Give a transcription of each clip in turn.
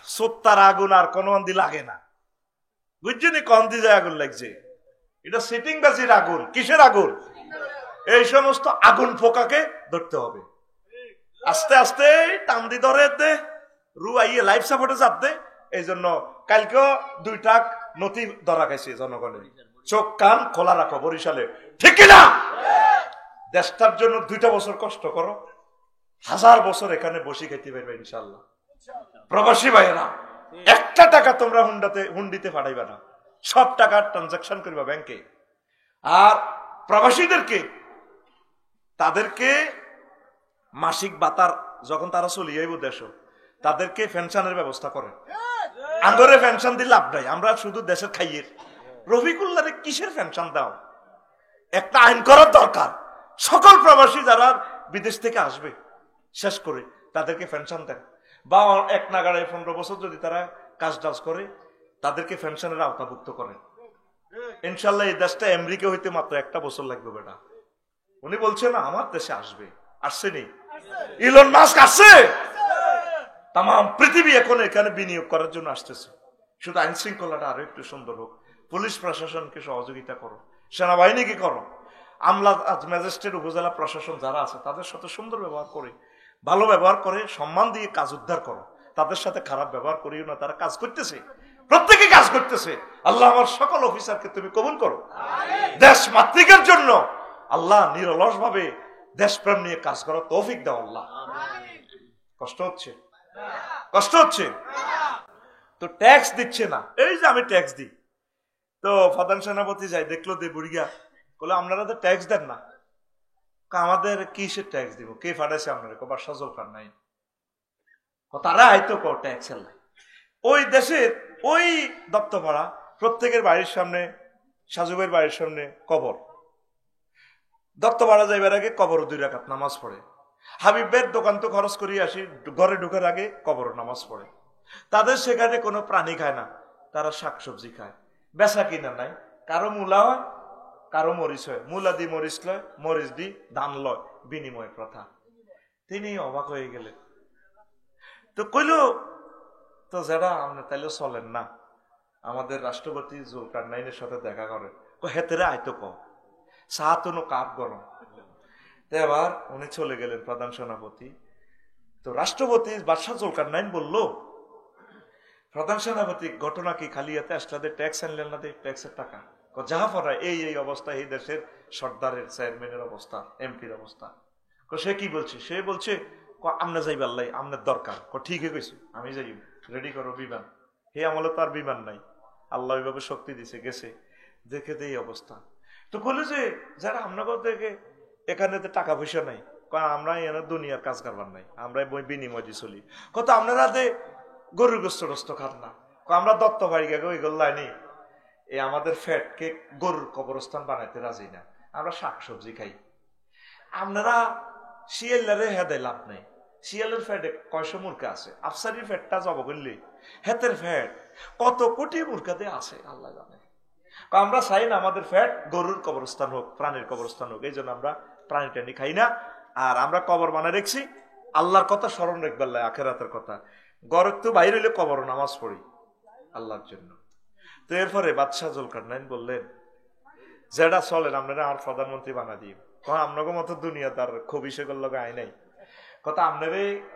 সত্তার আগুন আর কোনো অন্দি লাগে না, বুঝছেন? কন্দি যায় আগুন লাগছে, এটা সিটিং বাজির আগুন। কিসের আগুন? এই সমস্ত আগুন পোকাকে ধরতে হবে। আস্তে আস্তে টান্দি ধরে দে, রুয়াইয়ে লাইফ সাপোর্টে চাপ দে। এই জন্য কালকেও 2টা নথি ধরা গেছে জনগণের। চোখ কান খোলা রাখো বরিশালে, ঠিক না? দেশটার জন্য 2টা বছর কষ্ট করো, 1000 বছর এখানে বসে খেতে পারবে ইনশাল্লাহ। প্রবাসী ভাইয়েরা, 1টা টাকা তোমরা হুন্ডিতে পাঠাইবা না, সব টাকা ট্রানজাকশন করবা ব্যাংকে। আর প্রবাসীদেরকে, তাদেরকে মাসিক ভাতার যখন তারা চলিয়ে আইব দেশ, তাদেরকে পেনশনের ব্যবস্থা করে। আঙ্গরে পেনশন দিলে লাভ নাই, আমরা শুধু দেশের খাইয়ের। রফিকুল্লাহরে কিসের পেনশন দাও? একটা আইন করার দরকার, সকল প্রবাসী যারা বিদেশ থেকে আসবে শেষ করে তাদেরকে পেনশন দেন, বা 1 নাগাড়ে 15 বছর যদি তারা কাজ টাজ করে তাদেরকে পেনশনের আওতাভুক্ত করেন। ইনশাল্লাহ এই দেশটা আমেরিকা হইতে মাত্র 1টা বছর লাগবে বেটা। উনি বলছে না আমার দেশে আসবে, আসছে নি? ইলন মাস্ক আসছে, তাম পৃথিবী এখন এখানে বিনিয়োগ করার জন্য আসতেছে। শুধু আইন শৃঙ্খলাটা আরো একটু সুন্দর হোক, পুলিশ প্রশাসনকে সহযোগিতা করো, সেনাবাহিনীকে করো, আমলা ম্যাজিস্ট্রেট উপজেলা প্রশাসন যারা আছে তাদের সাথে সুন্দর ব্যবহার করে, ভালো ব্যবহার করে, সম্মান দিয়ে কাজ উদ্ধার করো। তাদের সাথে খারাপ ব্যবহার করিও না, তারা কাজ করতেছে, প্রত্যেকে কাজ করতেছে। আল্লাহ আমার সকল অফিসারকে তুমি কবুল করো। দেশ মাতৃকার জন্য আল্লাহ নিরলস ভাবে দেশপ্রেম নিয়ে কাজ করার তৌফিক দাও আল্লাহ। কষ্ট হচ্ছে, কষ্ট হচ্ছে তো ট্যাক্স দিচ্ছে না। এই যে আমি ট্যাক্স দিই, তো প্রধান সেনাপতি যাই দেখলো দে বুড়িয়া, বলে আপনারা তো ট্যাক্স দেন না। আমাদের কিসের ট্যাক্স দিব? কে ফাটাইছে আপনারা? বাদশা জুলকার নাই, তারা হয়তো ট্যাক্স নাই। ওই দেশের ওই দপ্তপাড়া প্রত্যেকের বাড়ির সামনে, সাজুবের বাড়ির সামনে কবর। দত্তপাড়া যাইবার আগে কবর 2 রাকাত নামাজ পড়ে। হাবিবের দোকান তো খরচ করিয়ে আসি, ঘরে ঢুকার আগে কবর নামাজ পড়ে। তাদের সেখানে কোনো প্রাণী খায় না, তারা শাকসবজি খায়। বেচা কিনা নাই, কারো মূলা হয়, কারো মরিচ হয়, মূলা দি মরিচ লয়, মরিচ দি ধান লয়, বিনিময় প্রথা। তিনি অবাক হয়ে গেলেন, তো কইল তো যারা আপনি তাইলে চলেন না, আমাদের রাষ্ট্রপতি জুলকারনাইনের সাথে দেখা করেন। হেতেরে আইতো ক সাহাতনো কাপ গরম। তো এবার উনি চলে গেলেন প্রধান সেনাপতি। তো রাষ্ট্রপতি বাদশা জুলকারনাইন বলল, প্রধান সেনাপতি ঘটনা কি? খালি এতে আসলে ট্যাক্স আনলেন না, ট্যাক্সের টাকা যাহা পড়ায় এই অবস্থা, এই দেশের সর্দারের চেয়ারম্যানের অবস্থা, এমপির অবস্থা। সে কি বলছে? সে বলছে আমনে যাইব আল্লাহ, আমনের দরকার। ঠিকই কইছে, আমি যাইব, রেডি করো বিমান। হে আমলে তার বিমান নাই, আল্লাহ ওইভাবে শক্তি দিছে, গেছে, দেখে তো এই অবস্থা। তো বলে যে যারা আপনাদের থেকে এখানে টাকা পয়সা নাই, আমরা এখানে দুনিয়ার কাজ করবার নাই, আমরা বিনিময় দিয়ে চলি। কত আপনারা গরুর গোস্ত টোস্ত খান না, আমরা দত্ত বাড়ি গে ওইগুলো লাইনি, এই আমাদের ফ্যাটকে গরুর কবরস্থান বানাইতে রাজি না, আমরা শাকসবজি খাই। আপনারা শিয়ালের হেদে লাভ নেই, শিয়ালের ফ্যাটে 100 মুরগা আছে, আফসারির ফ্যাটটা জব করলে হেতের ফ্যাট কত কোটি মুরগাতে আছে আল্লাহ জানে। আমরা চাই না আমাদের ফ্যাট গরুর কবরস্থান হোক, প্রাণীর কবরস্থান হোক। এই জন্য আমরা প্রাণী টানি খাই না। আর আমরা কবর বানায় রেখছি আল্লাহর কথা স্মরণ রাখবার, আখেরাতের কথা। ঘরের তো বাইরে হইলে কবর নামাজ পড়ি আল্লাহর জন্য। তো এরপরে বাদশাহ জুলকারনাইন বললেন, যেটা চলেন আপনারা আর প্রধানমন্ত্রী বানা দিই, আপনাকে মতো দুনিয়া তার খুবই সেগুলো লগে আয় নাই, কথা আপনার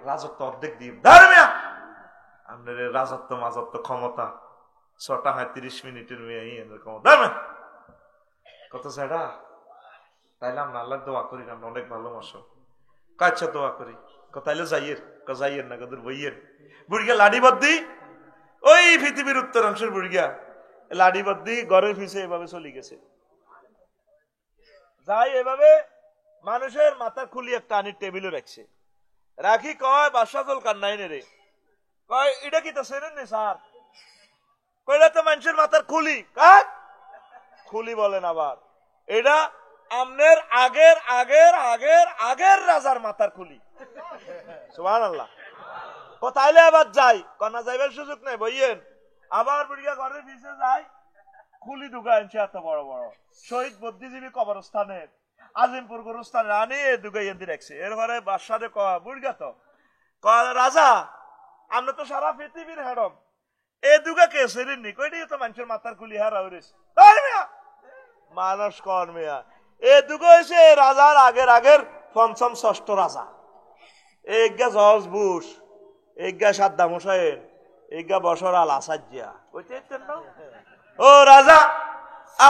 রাজত্ব অর্ধেক দিই, আপনার রাজত্ব মাজত্ব ক্ষমতা 6:30 মেয়ে ক্ষমতা কত সেটা। তাইলে আমরা আল্লাহ দোয়া করি না, অনেক ভালোবাসো, কাচ্ছা দোয়া করি, তাইলে যাইয়ের না কদের বইয়ের বুড়িয়া লাডি বাদ্দি, ওই পৃথিবীর উত্তরাংশের বুড়িয়া লাডি বাদ্দি ঘরের পিছে এভাবে চলে গেছে। যাই এভাবে মানুষের মাথা খুলি একটা আনির টেবিলে রাখছে, রাখি কয় বাদশা জুলকারনাইন রে, কয় এটা কি তো সেরেন নি স্যার? কইলা তো মানুষের মাথার খুলি, কাক খুলি বলেন আবার, এটা আমনের আগের আগের আগের আগের রাজার মাথার খুলি। সুবহানাল্লাহ। তাইলে আবার যাই, কন্যা যাইবার সুযোগ নেই, বইয়েন আবার বুড়িয়া ঘরের পিছে যাই, খুলি ঢুকা আনছে এত বড় বড় শহীদ বুদ্ধিজীবী কবরস্থানের, আজিমপুর গুরুস্থানের আনি ঢুকাই এনে রাখছে। এরপরে বাদশারে কয় বুড়িয়া তো কয় রাজা আমরা তো সারা পৃথিবীর হেডম এ দুগা কেসের নি কইটাই তো মানুষের মাথার কুলি হারা হইছে মানুষ কর মিয়া এ দুগা হইছে রাজার আগের পঞ্চম ষষ্ঠ রাজা এগা জর্জ বুশ এগা সাদ্দাম হোসেন এগা বশর আল আসাদ জিয়া কইতেন না ও রাজা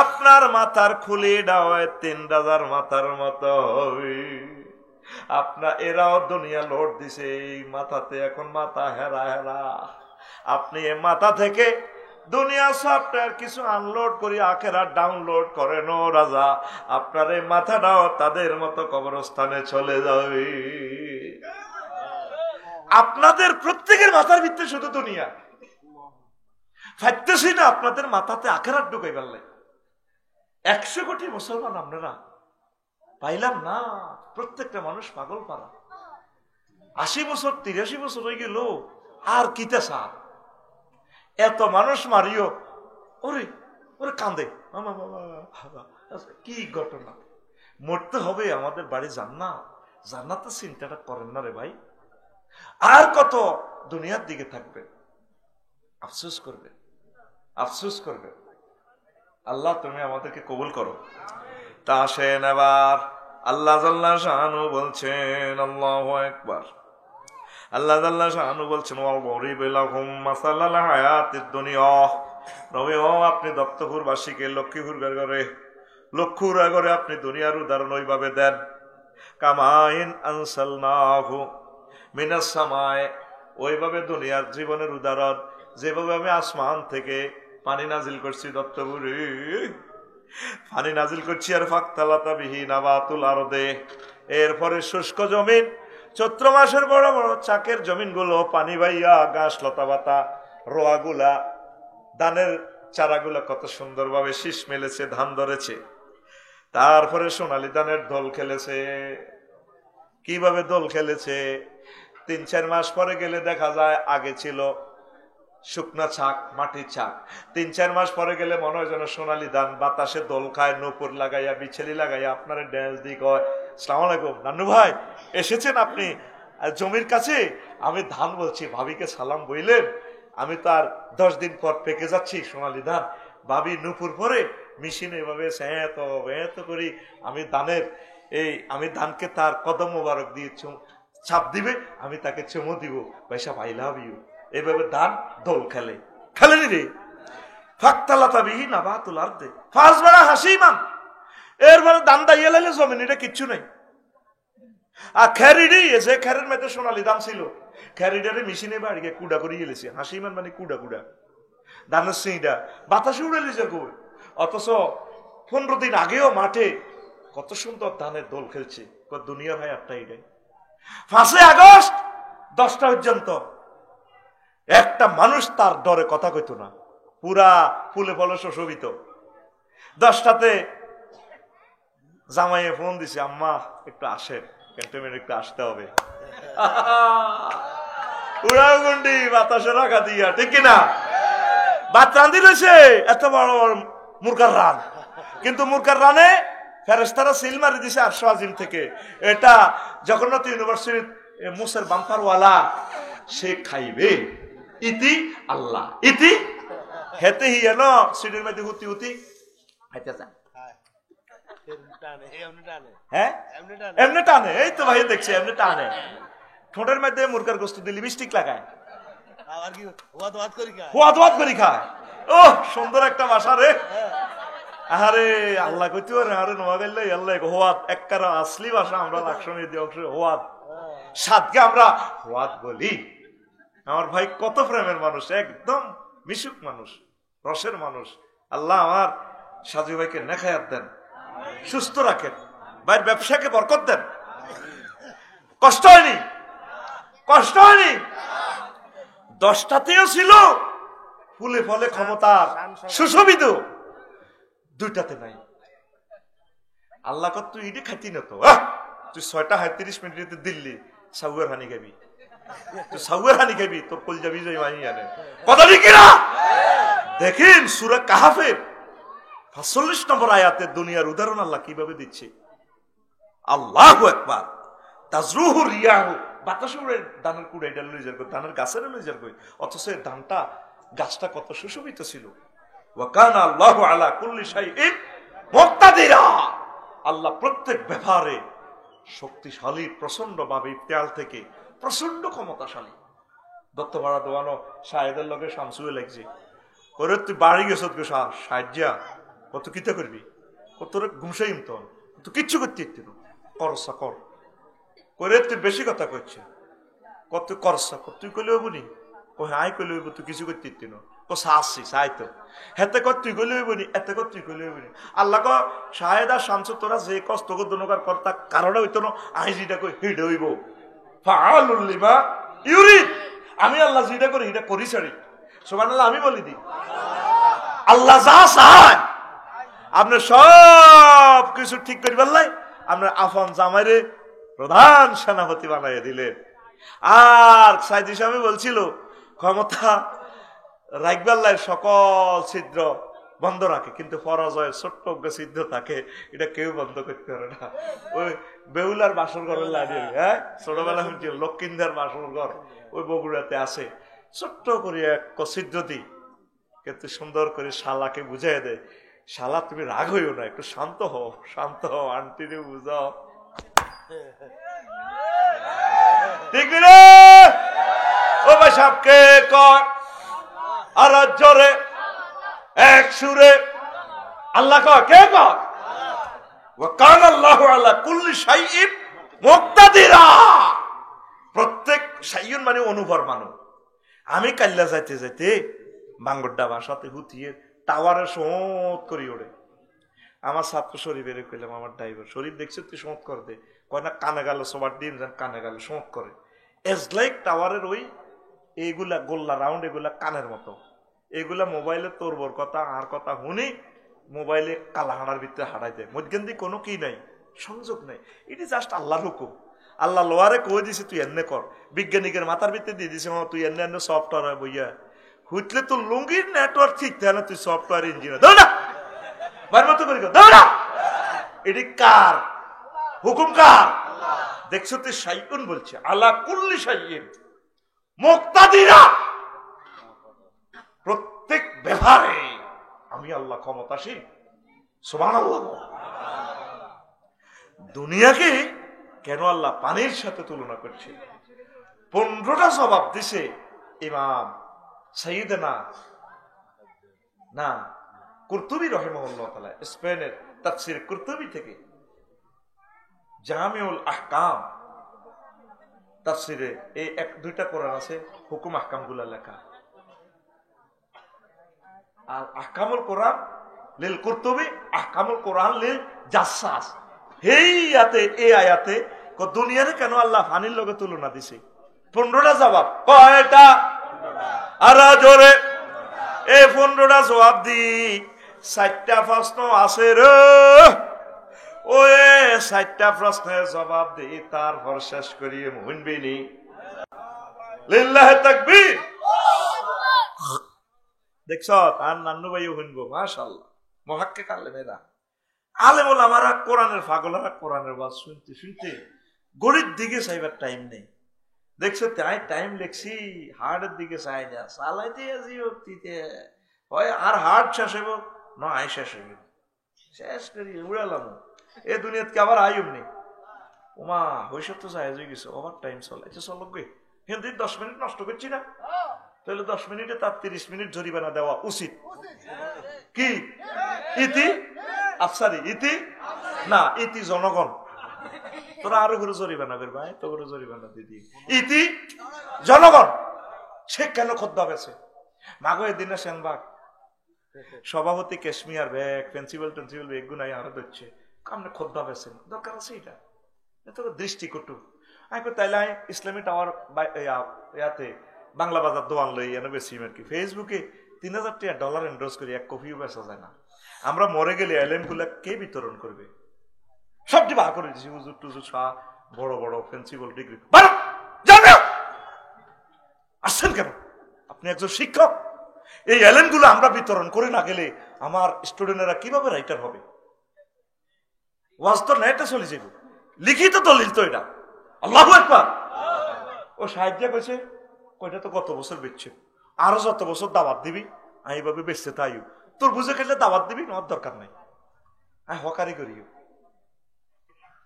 আপনার মাথার খুলি ডাওয়ায় 3 রাজার মাথার মতো হবে আপনার এরাও দুনিয়া লোড দিছে এই মাথাতে এখন মাথা হেরা হেরা আপনি এ মাথা থেকে দুনিয়া সফটওয়্যার কিছু আনলোড করি আখেরাত ডাউনলোড করেন ও রাজা আপনার এই মাথাটাও তাদের মতো কবরস্থানে চলে যাবে আপনাদের প্রত্যেকের মাথার ভিতরে শুধু দুনিয়া ফাইতেছি না আপনাদের মাথাতে আখেরাত ঢুকাই পারলে 100 কোটি মুসলমান আপনারা পাইলাম না প্রত্যেকটা মানুষ পাগল পারা 80 বছর 83 বছর হয়ে গেল আর কিতে সার এত মানুষ মারিও ওরে ওরে কান্দে কি ঘটনা মরতে হবে আমাদের বাড়ি জান্নাতের চিন্তাটা করেন না রে ভাই আর কত দুনিয়ার দিকে থাকবে আফসোস করবে আল্লাহ তুমি আমাদেরকে কবুল করো তা আসেন এবার আল্লাহ জাল্লা শানু বলছেন আল্লাহু আকবার আল্লাহ জাল্লা শানু বলছেন মাসালাল হায়াতিদ দুনিয়া নবী ও আপনি দত্তপুরবাসীকে লক্ষ্মীপুর করে আপনি দুনিয়ার উদাহরণ ওইভাবে দেন কামাইন আনসালনাহু মিনাস সামায়ে ওইভাবে দুনিয়ার জীবনের উদাহরণ যেভাবে আমি আসমান থেকে পানি নাজিল করছি দত্তপুরে পানি নাজিল করছি আর ফাকতালাতা বিহি নাবাতুল আরদে এরপরে শুষ্ক জমিন চৈত্র মাসের বড় বড় চাকের জমিনগুলো পানি বাইয়া ঘাস লতা পাতা রোয়াগুলা ধানের চারাগুলা কত সুন্দরভাবে শীষ মেলেছে ধান ধরেছে তারপরে সোনালী ধানের দোল খেলেছে কিভাবে দোল খেলেছে 3-4 মাস পরে গেলে দেখা যায় আগে ছিল শুকনা ছাক মাটির ছাক 3-4 মাস পরে গেলে মনে হয় যেন সোনালী ধান বাতাসে দোল খায় নূপুর লাগাইয়া বিছেলি লাগাইয়া আপনার ড্যান্স দিয়ে কয় আসসালামু আলাইকুম নান্নু ভাই এসেছেন আপনি জমির কাছে আমি ধান বলছি ভাবিকে সালাম বইলেন আমি তো আর 10 দিন পর পেকে যাচ্ছি সোনালী ধান ভাবি নূপুর পরে মেশিনে এভাবে এত করি আমি ধানকে তার কদম মোবারক দিয়ে ছাপ দিবে আমি তাকে চুমো দিব ভাইসা আই লাভ ইউ এইভাবে ধান দোল খেলেনি রে ফাকতালাতাবিহি নাবাতুল আরদে ফাসবারা হাসিমান এরপরে ধান দাইয়া লাইলে জমিন এটা কিচ্ছু নাই আর খেরিডি এসে খেরের মধ্যে সোনালী ধান ছিল খেরিডারে মেশিনে বাড়িকে কুড়া করে গেলেছে হাসিমান মানে কুড়া ধানের সিঁড়া বাতাসে উড়ে লিছে কই অথচ 15 দিন আগেও মাঠে কত সুন্দর ধানের দোল খেলছে দুনিয়া ভাই একটা এটাই 5 আগস্ট 10টা পর্যন্ত একটা মানুষ তার ডরে কথা কইতো না পুরা ফুলে ফলে শোভিত 10টাতে জামাইয়ে ফোন দিছে আম্মা একটু আসেন ক্যান্টনমেন্ট একটু আসতে হবে উড়াগুন্ডি বাতাসে রাখা দিয়া ঠিক কিনা ভাত রান্ধি রয়েছে এত বড় বড় মুরগার রান কিন্তু মুরগার রানে ফেরেশতারা সিল মারি দিছে আরশ আজিম থেকে এটা জগন্নাথ ইউনিভার্সিটির মুসের বাম্পারওয়ালা সে খাইবে ইতি আল্লাহ ইতি হেতে হিয়ান সিডির মধ্যে হুতি হাইতে যা হ্যাঁ এমনি টানে এই তো ভাই দেখছি এমনি টানে ঠোঁটের মধ্যে মুরগার গোস্ত দিয়ে লিপস্টিক লাগায় ওয়াদ করি খায় ও সুন্দর একটা ভাষা রে আরে আল্লাহ কইতে পারে আরে নোয়া গেলে আল্লাহ হোয়াদ একবার আসলি ভাষা আমরা লাকসামে দিয়ে অংশ হোয়াদ সাদকে আমরা হোয়াদ বলি আমার ভাই কত প্রেমের মানুষ একদম মিশুক মানুষ রসের মানুষ আল্লাহ আমার সাজু ভাইকে নেখায়াত দেন সুস্থ রাখেন ভাইয়ের ব্যবসাকে বরকত দেন কষ্ট হয়নি 10টাতেও ছিল ফুলে ফলে ক্ষমতার সুশোভিত 2টাতে নাই আল্লাহ কত তুই ইডি খাইতি না তো তুই 6টা 37 মিনিটে দিল্লি সাউয়ার হানি খাবি তুই সাউয়ার হানি খাবি তোর কল যাবি যাই মাই আনে কথা ঠিক না দেখেন সূরা কাহাফের 45 নম্বর আয়াতে দুনিয়ার উদাহরণ আল্লাহ কিভাবে দিচ্ছে আল্লাহু আকবার তাজরুহু রিয়াহু, বাতাস উড়ে ধানের কুড়াইটা লই যার, ধানের গাছের লই যার, অথচ ধানটা গাছটা কত সুশোভিত ছিল। ওয়া কানা আল্লাহু আলা কুল্লি শাইইন মুক্তাদিরা, আল্লাহ প্রত্যেক ব্যাপারে শক্তিশালী, প্রচন্ড ভাবে ইফতিয়াল থেকে প্রচন্ড ক্ষমতাশালী। দত্তপাড়া দোয়ানো শাহেদের লগে শামসুয়ে লাগছে, ওরে তুই বাড়ি গেছ সাহায্যা কত কিতা করবি, কত ঘুমসাইম তো কিচ্ছু করতে করসা কর করে, তুই বেশি কথা করছে, কত করসা কর, তুই কইলে হইব নি, ও হাই কইলে হইব, তুই কিছু করতে ও সাহসি সাই তো হেতে কর, তুই কইলে হইব নি, এতে কর তুই কইলে হইব নি। আল্লাহ ক শাহেদা শামসু তোরা যে কষ্ট দনকার কর্তা কারণে হইতো না, আই যেটা কই হিড হইব ফাআলুল লিমা ইউরিদ, আমি আল্লাহ যেটা করি এটা করি ছাড়ি। সুবহানাল্লাহ আমি বলি দি, আল্লাহ যা চায় আপনি সব কিছু ঠিক করি পারলাই, আপনার আফন জামাইরে প্রধান সেনাপতি বানাইয়া দিলেন। আর সাইদি সাহেব বলছিল ক্ষমতা রাখবাল্লাই সকল ছিদ্র বন্ধ রাখে, কিন্তু পরাজয়ের ছোট্ট ছিদ্র থাকে, এটা কেউ বন্ধ করতে পারে না। ওই বেউলার বাসর ঘরের লাগে, হ্যাঁ ছোটবেলা শুনছি লক্ষ্মীন্দার বাসর ঘর ওই বগুড়াতে আছে, ছোট্ট করে এক ছিদ্র দিই, কিন্তু সুন্দর করে শালাকে বুঝাই দেয়, শালা তুমি রাগ হইও না, একটু শান্ত হও, শান্ত হও, আন্টিরে বুঝাও, ঠিক রে ও ভাই সাহেবকে কর, আর জোরে এক সুরে আল্লাহ কর, কে কর, ওয়া কানা আল্লাহু আলা কুল্লি শাইইন মুক্তাদিরা, প্রত্যেক শাইউন মানে অনুভর মানুষ। আমি কাল্লা যাইতে যাইতে বাঙ্গড্ডা ভাষাতে হুতিয়ে টাওয়ারে সোঁত করি ওড়ে, আমার ছাত্র শরীফের কইলাম, আমার ড্রাইভার শরীফ দেখছে তুই সোঁত কর দে, কয় না কানে গেল সবার দিন যান কানে গেল সোঁত করে, এজ লাইক টাওয়ারের ওই এইগুলা গোল্লা রাউন্ড, এগুলা কানের মতো, এগুলা মোবাইলে তোরবর কথা আর কথা শুনি মোবাইলে কালা হাড়ার ভিতরে হারাই দেয়, মধ্যে কোনো কি নাই, সংযোগ নাই, এটি জাস্ট আল্লাহর হুকুম। আল্লাহ লোয়ারে কয়ে দিছে তুই এনে কর, বিজ্ঞানিকের মাথার ভিতরে দিয়ে দিছে তুই এনে এনে সফটওয়্যার বইয়া হুইতলে তোর লুঙ্গির নেটওয়ার্ক ঠিক থাকে না, তুই সফটওয়্যার ইঞ্জিনিয়ার দাও না, বার মতো করি দাও না, এটি কার হুকুম, কার? দেখছো তুই শাইউন বলছে, আলা কুল্লি শাইইন মুক্তাদিরা, প্রত্যেক ব্যাপারে আমি আল্লাহ ক্ষমতাশীল। সুবহানাল্লাহ। দুনিয়াকে কেন আল্লাহ পানির সাথে তুলনা করছে? 15টা জবাব দিছে ইমাম সাইয়েদনা না কুরতুবী রাহিমাহুল্লাহ তাআলা, স্পেনের তাফসীর কুরতুবী থেকে, জামিউল আহকাম তাফসীরে এই এক দুইটা কোরআন আছে হুকুম আহকামগুলো লেখা, আর আহকামুল কোরআন লিল কুরতুবী, আহকামুল কোরআন লিল জাসসাস। এই আয়াতে দুনিয়ারে কেন আল্লাহ পানির লগে তুলনা দিছে? 15টা জবাব, কয়টা? আর জোরে এই 15টা জবাব দি 4টা প্রশ্ন আছে রে, ওই 4টা প্রশ্নের জবাব দি তারপর শেষ করিয়ে শুনবিনি। লিল্লাহি তাকবীর। দেখছ আর নান্নু ভাইও শুনবো, মাশাআল্লাহ মুহাক্কিক আলেমেরা, আলেম ওলামারা কোরআনের পাগলেরা কোরআনের ওয়াজ শুনতে শুনতে গড়ির দিকে চাইবার টাইম নেই। দেখছো তাই টাইম লেখছি হার্টের দিকে চাই না, চালাইতে আজি অক্তিতে হয় আর হার্ট শেষ হইব না আই শেষ হইব, শেষ করি উড়ালাম এ দুনিয়াতে আবার আইম নেই। ওমা হইসব তো চাই হয়ে গেছে, ওভার টাইম চলাইছে, চলক গে কিন্তু 10 মিনিট নষ্ট করছি না, তাহলে 10 মিনিটে তার 30 মিনিট জরিমানা দেওয়া উচিত। কি ইতি আফসারি, ইতি না ইতি জনগণ, তোরা আরো করে জরিমানা করবে, তো করে জরিমানা দিদি, ইতি জনগণ। সে কেন খোদ্দা বেছে মাগো এদিনে সেনবাগ সভাপতি ক্যাশমিয়ার ব্যাগ পেন্সিবল টেন্সিবল ব্যাগ গুনাই আরো দিচ্ছে, আপনি খোদ্দা বেছেন দরকার আছে? এটা তো দৃষ্টিকটু। আমি তাইলে ইসলামী টাওয়ার ইয়াতে বাংলা বাজার দোয়ান লই এনে বেশি আর কি, ফেসবুকে 3000 টাকা এন্ডোর্স করি, এক কপিও বেচা যায় না। আমরা মরে গেলে এলএম গুলা কে বিতরণ করবে? সবটি বার করে দিচ্ছি, হুজুর টুজুর শাহ বড় বড় প্রিন্সিপাল ডিগ্রি আসছেন কেন? আপনি একজন শিক্ষক, এই এলএম গুলো আমরা বিতরণ করে না গেলে আমার স্টুডেন্টরা কিভাবে রাইটার হবে? ওয়াজ তো নেটে চলে যাবে, লিখিত দলিল তো এটা, আল্লাহু আকবার। ও সাহায্য কইছে কয়টা তো গত বছর বেচছে, আরো যত বছর দাওয়াত দিবি আমি এইভাবে বেচতে তাইও, তোর বুঝে খেলে দাওয়াত দিবি, নেওয়ার দরকার নাই, আমি হকারি করিও।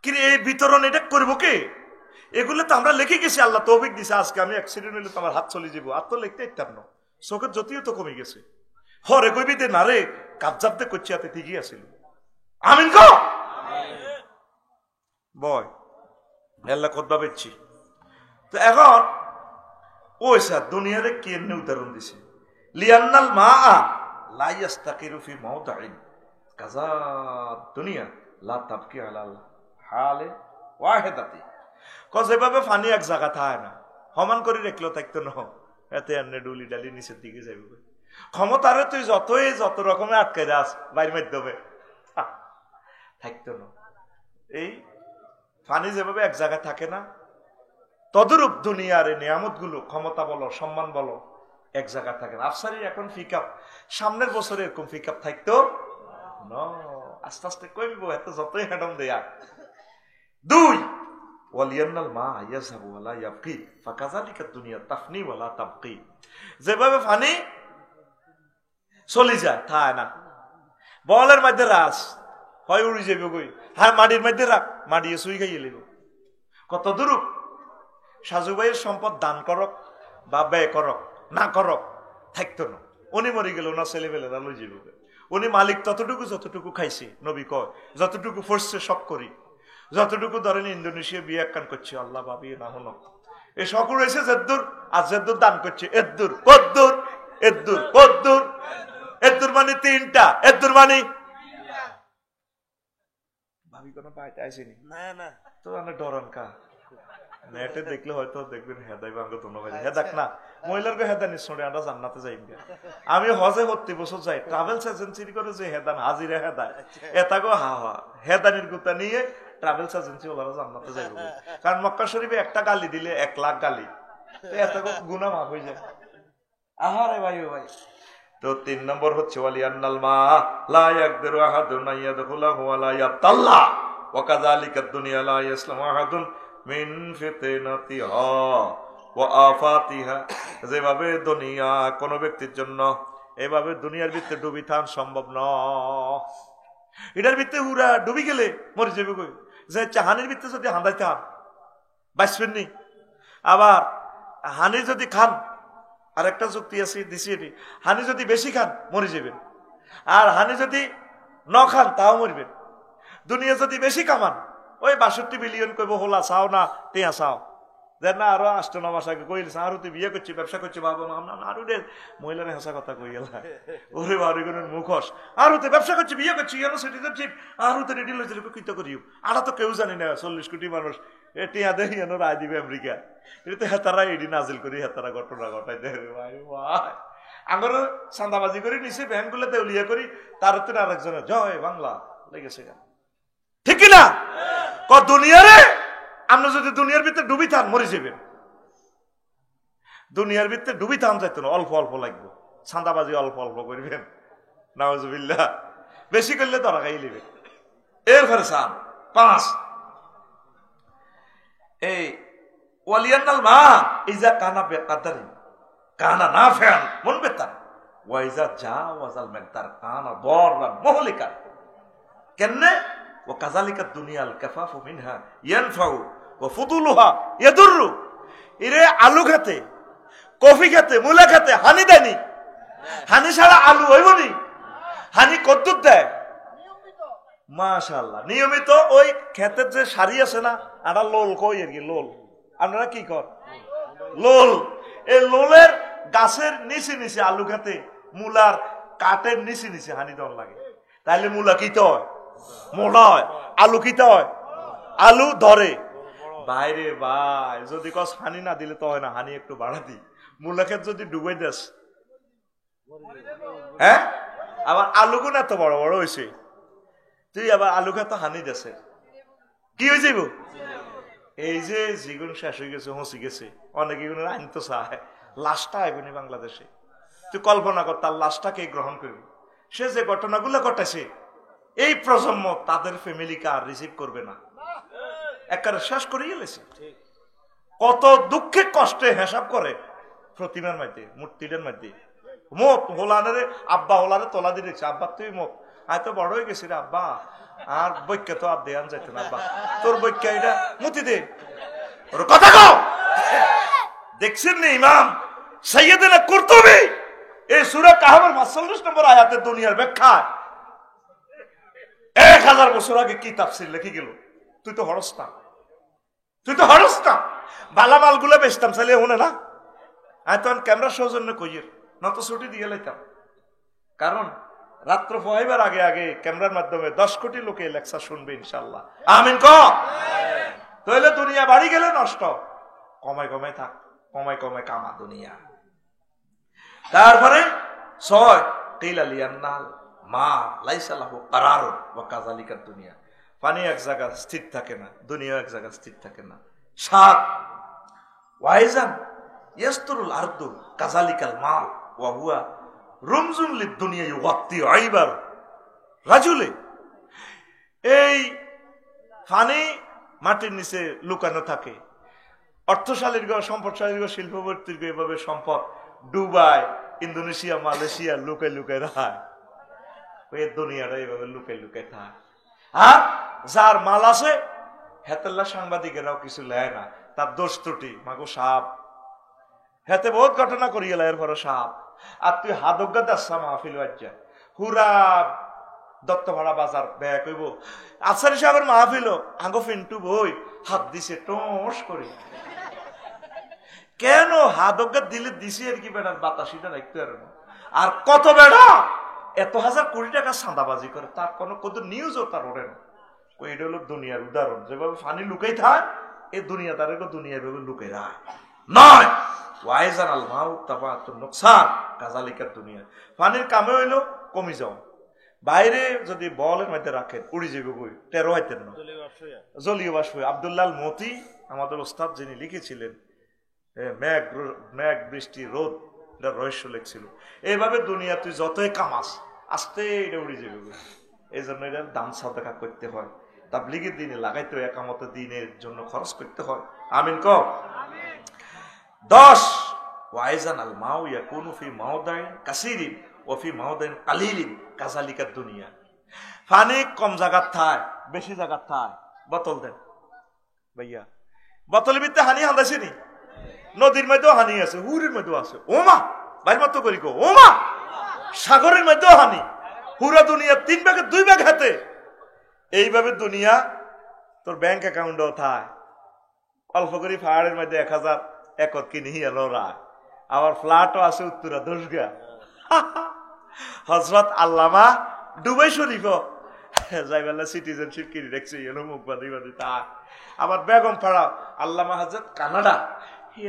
কিন্তু এই বিতরণ এটা করবো কে? এগুলো তো আমরা লিখে গেছি, আল্লাহ তৌফিক দিছে। আজকে আমি অ্যাক্সিডেন্ট হইলে তো আমার হাত চলে যাবো, আর তো লিখতে ইত্যাম না, চোখের জ্যোতিও তো কমে গেছে। হরে কইবি দে না রে, কাবজাবতে করছি হাতে ঠিকই আছিল। আমিন কো বয় আল্লাহ কদ্বা বেচছি। তো এখন ওই স্যার দুনিয়ারে কেমনে উদাহরণ দিছে, লিয়ান্নাল মা লা ইয়াস্তাকিরু ফি মাওদাইন কাযা দুনিয়া লা তাবকি আলাল হালে ওয়াহিদাতি। যেভাবে পানি এক জায়গা থাকে না, সমান করে রাখলেও থাকতো না, এতে এনে ডুলি ডালি নিচের দিকে যাইবে। ক্ষমতারে তুই যত রকমের আটকে যাস বাইরের মাধ্যমে থাকতো না। এই পানি যেভাবে এক জায়গায় থাকে না, তদরূপ দুনিয়ার এই নিয়ামত গুলো, ক্ষমতা বলো সম্মান বলো, এক জায়গায় থাকে না। আফসারি এখন ফিকআপ, সামনের বছরে এরকম ফিকআপ থাকতো না, আস্তে আস্তে কমবো, এত যতই হ্যাডম দেয়া। দুই, ওয়ালিয়ান্নাল মা ইয়াযহাবু ওয়া লা ইয়াবকি ফাকাযালিকা দুনিয়া তাফনি ওয়া লা তাবকি। যেভাবে পানি চলে যায় থাকে না, বলের মধ্যে রাস হয় উড়ে যাবে কই, হ্যাঁ মাটির মধ্যে রাখ, মাটি সুই খাইয়ে লিব। কত দূর সাজু ভাইয়ের সম্পদ দান করক বা ব্যয় করক না করক থাকতো না, উনি মরে গেল ওনার ছেলেবেলেরা লই যাবে। উনি মালিক ততটুকু যতটুকু খাইছে, নবী কয় যতটুকু ফোর্সে সব করি, যতটুকু ধরেন ইন্দোনেশিয়া বিয়ে একখান করছে, আল্লাহ ভাবি না হলো এ সকল হয়েছে জেদ্দুর, আর জেদ্দুর দান করছে এদ্দুর কদ্দুর এদ্দুর কদ্দুর। এদ্দুর মানে তিনটা, এদ্দুর মানে ভাবি কোনো পাইতে আসেনি না তো অনেক ডরান কা নেটে দেখলে হয়তো দেখবেন হেদাই বাঙ্গ তো নয় হেদাক না মহিলার কে হেদানি শুনে আমরা জান্নাতে যাই। আমি হজে 30 বছর যাই, ট্রাভেলস এজেন্সি করে যে হেদান হাজিরা হেদায় এটা গো হা হেদানির গুতা নিয়ে ট্রাভেলস এজেন্সি ওরা জান্নাতে যাইব। কারণ মক্কা শরীফে একটা গালি দিলে 1 লাখ গালি, এত গুনাহ মাফ হয়ে যায়। আহারে ভাই ও ভাই। তো 3 নম্বর হচ্ছে ওয়ালিয়ান্নাল মা লা ইয়াকদিরু আহাদুন ইয়াদখুলাহু ওয়া লা ইয়াতাল্লা ওয়া কাযালিকা দুনিয়া লা ইয়াসলামু আহাদুন মিন ফিতনাতিহা ওয়া আফাতিহা। যেভাবে দুনিয়া কোন ব্যক্তির জন্য এভাবে দুনিয়ার ভিতরে ডুবি থান সম্ভব নয়। এটার ভিতরে হুরা ডুবি গেলে মরে যাবে কই, যে হানির ভিতরে যদি হাঁদাই থান বাঁচবেন নি। আবার হানি যদি খান, আর একটা যুক্তি আছে দিছি, হানি যদি বেশি খান মরে যাবেন, আর হানি যদি ন খান তাও মরবেন। দুনিয়া যদি বেশি কামান, ওই 62 বিলিয়ন কইব হোলা চাও না টিয়া চাও, যে না আরো 8-9 মাস আগে কইল আরো তুই বিয়ে করছি ব্যবসা করছি, বাবা না আরো রে মহিলার হেসা কথা কই গেল, ওরে বাড়িগুলোর মুখোশ আরো তো ব্যবসা করছি বিয়ে করছি সিটিজেনশিপ আরো তো রেডি লইছিল কৃত করিও, আরো তো কেউ জানি না 40 কোটি মানুষ এ টিয়া দেখি এনো রায় দিবে আমেরিকা। এটা তো হেতারা এডি নাজিল করি হেতারা ঘটনা ঘটাই দেয় ভাই ভাই। আঙ্গর চাঁদাবাজি করে নিচে ব্যাংক গুলো দেউলিয়া করি, তার তো আরেকজনের জয় বাংলা লেগেছে গান, ঠিক কিনা? দুনিয়ারে আমরা যদি দুনিয়ার ভিতরে ডুবি থান মরে যাবেন। দুনিয়ার ভিতরে ডুবি থান যাইতো না, অল্প অল্প লাগবে, চাঁদাবাজি অল্প অল্প করবেন, নাউজুবিল্লাহ বেশি করলে ধরা খাই নেবে। এরপরে সান 5, এই ওয়ালিয়ান্নাল মা ইজা কানা বেকাদারি কানা নাফিআন মুনবিতান ওয়া ইজা জাওয়াজাল মিকদার কানা দাররান মুহলিকান। কেন? ওয়া কাযালিকা দুনিয়াল কাফাফু মিনহা ইয়ানফাউ ওয়া ফুদুলুহা ইয়াদুররু। এরে আলু খেতে, কফি খেতে, মূলা খেতে হানি দেয়নি, হানি ছাড়া আলু হইবনি। হানি কদ্দুর দেয় মাশাআল্লাহ নিয়মিত। ওই ক্ষেতের যে সারি আছে না, আটা লোল কই আর কি, লোল আপনারা কি কর লোল, এই লোলের গাছের নিচে নিচে আলু খেতে, মূলার কাঠের নিচে নিচে হানি দেওয়ার লাগে। তাইলে মূলা কিতে হয় মোটা হয়, আলু কিতে হয় আলু ধরে। বাইরে ভাই যদি কস হানি না দিলে তো হয় না, হানি একটু বাড়া দি। মূলা ক্ষেত যদি ডুবে দেস, হ্যাঁ আবার আলু গুণ এত বড় বড় হয়েছে, তুই আবার আলু খেত হানি দেশে কি হয়ে যাইব? এই যে জীবন শেষ হয়ে গেছে, হসি গেছে, অনেক এগুলোর আইন তো চায় লাশটা আইবনি বাংলাদেশে। তুই কল্পনা কর তার লাশটাকে গ্রহণ করবি। সে যে ঘটনাগুলো ঘটেছে এই প্রজন্ম তাদের ফ্যামিলিকে আর রিসিভ করবে না, একবারে শেষ করে গেলেছে। কত দুঃখে কষ্টে হিসাব করে প্রতিমার মধ্যে, মূর্তিটার মধ্যে। মুখ হোলারে আব্বা হোলারে তোলা দিয়ে দেখছে, আব্বা তুই মুখ আয় তো বড় হয়ে গেছি রে আব্বা, আর বৈক্য তো আর দেয়ান যাইতো না আব্বা, তোর বৈক্য এটা মুতি দে, ওর কথা কও। দেখছেন নি ইমাম সাইয়েদনা কুরতুবী এই সূরা কাহফের ৪৫ নম্বর আয়াতে দুনিয়ার ব্যাখ্যা ১০০০ বছর আগে কি তাফসীর লিখে গেল। তুই তো হরস না, তুই তো হরস না। বালামাল গুলো বেচতাম চাইলে শুনে না, আমি তখন ক্যামেরা সৌজন্য কইয়ের নত ছুটি দিয়ে লাইতাম, কারণ রাত্র পোহাইবার আগে আগে ক্যামেরার মাধ্যমে ১০ কোটি লোকে লেকচার শুনবে ইনশাল্লাহ। আমিন ক। তাহলে দুনিয়া বাড়ি গেলে নষ্ট, কমায় কমায় থাক, কমায় কমায় কামা দুনিয়া। তারপরে ৬ কিলা লিয়ান্নাল মা লাইসা লাহু কারারুন ওয়া কাযালিকা দুনিয়া, পানি এক জায়গায় স্থির থাকে না, দুনিয়া এক জায়গায় স্থির থাকে না। ৭ ওয়াইজান ইয়াসতুরুল আরদু কাযালিকাল মা ওয়া হুয়া রুমজুন লিদ-দুনিয়া ইউগাত্তি আইবার রাজুলে। এই পানি মাটির নিচে লুকানো থাকে, অর্থশালীর গো, সম্পদশালীর গো, শিল্পবর্তীর গো, এভাবে সম্পদ দুবাই, ইন্দোনেশিয়া, মালয়েশিয়া লুকায় লুকায় রাখায়, ওই দুনিয়াটা এইভাবে লুকায় লুকায় থাকে। আর যার মাল আছে হেতেল্লা সাংবাদিকেরাও কিছু লেয় না, তার দোষ ত্রুটি মাগো সাপ হেতে বহুত ঘটনা করিয়ে লেয়ের পরে সাপ। আর তুই হাদজ্ঞা দাসা মাহফিল বাজ্যা হুরা দত্ত ভাড়া বাজার ব্যয় কইব আসারি সাহেবের মাহফিল আঙ্গো ফিন্টু বই হাত দিছে টোস করে। কেন হাদজ্ঞা দিলে দিছে আর কি বেড়ার বাতাসিটা রাখতে পারে না। আর কত বেড়া এত ১০০০ কোটি টাকা চাঁদাবাজি করে, তার কোনো কত নিউজও তার ওঠে না। এটা হলো দুনিয়ার উদাহরণ, যেভাবে ফানি লুকাই থাক এই দুনিয়া তার দুনিয়া ভাবে লুকাই রায় নয়। ওয়াইজান আল মাউ তাফাতুন নুকসান কাযালিকা দুনিয়া, পানির কামে হইলো কমি যাও। বাইরে যদি বলের মধ্যে রাখেন উড়ি যাবে বই, টেরো হইতেন না, জলীয় বাষ্প। আব্দুল্লাহ আল মতি আমাদের ওস্তাদ যিনি লিখেছিলেন মেঘ মেঘ বৃষ্টি রোদ, এটা রহস্য লেখছিল। এইভাবে দুনিয়া তুই যতই কামাস আস্তে এটা উড়ি যাবে বই। এই জন্য এটার দান সাদাকা করতে হয়, তাবলীগের দিনে লাগাইতে হয়, একামতের দিনের জন্য খরচ করতে হয়। আমিন ক। ১০ ওয়াইজান আল মাউ ইয়াকুনু ফি মাওদাইন কাসীরিন ওয়া ফি মাওদাইন কালিলিন কাযালিকা দুনিয়া, পানি কম জায়গার থায় বেশি জায়গার থায়। বোতল দেন ভাইয়া, বোতলের ভিতরে হানি হান্দাছে নি, নদীর মধ্যেও হানি আছে, হুরের মধ্যেও আছে, ওমা বাইর মতো করি গো ওমা, সাগরের মধ্যেও হানি, পুরা দুনিয়া ৩ ভাগের ২ ভাগ হাতে। এইভাবে দুনিয়া তোর ব্যাংক অ্যাকাউন্টও থায়, অল্প করে পাহাড়ের মধ্যে ১০০০ একর কিনি এলো রায়, আবার ফ্ল্যাটও আছে উত্তরা দশগা। হযরত আল্লামা দুবাই শরীফ যাইবেলা সিটিজেনশিপ কিনে রেখেছে, এলো মুখ বাঁধি বাঁধি তা। আবার বেগম পাড়া আল্লামা হাজরত কানাডা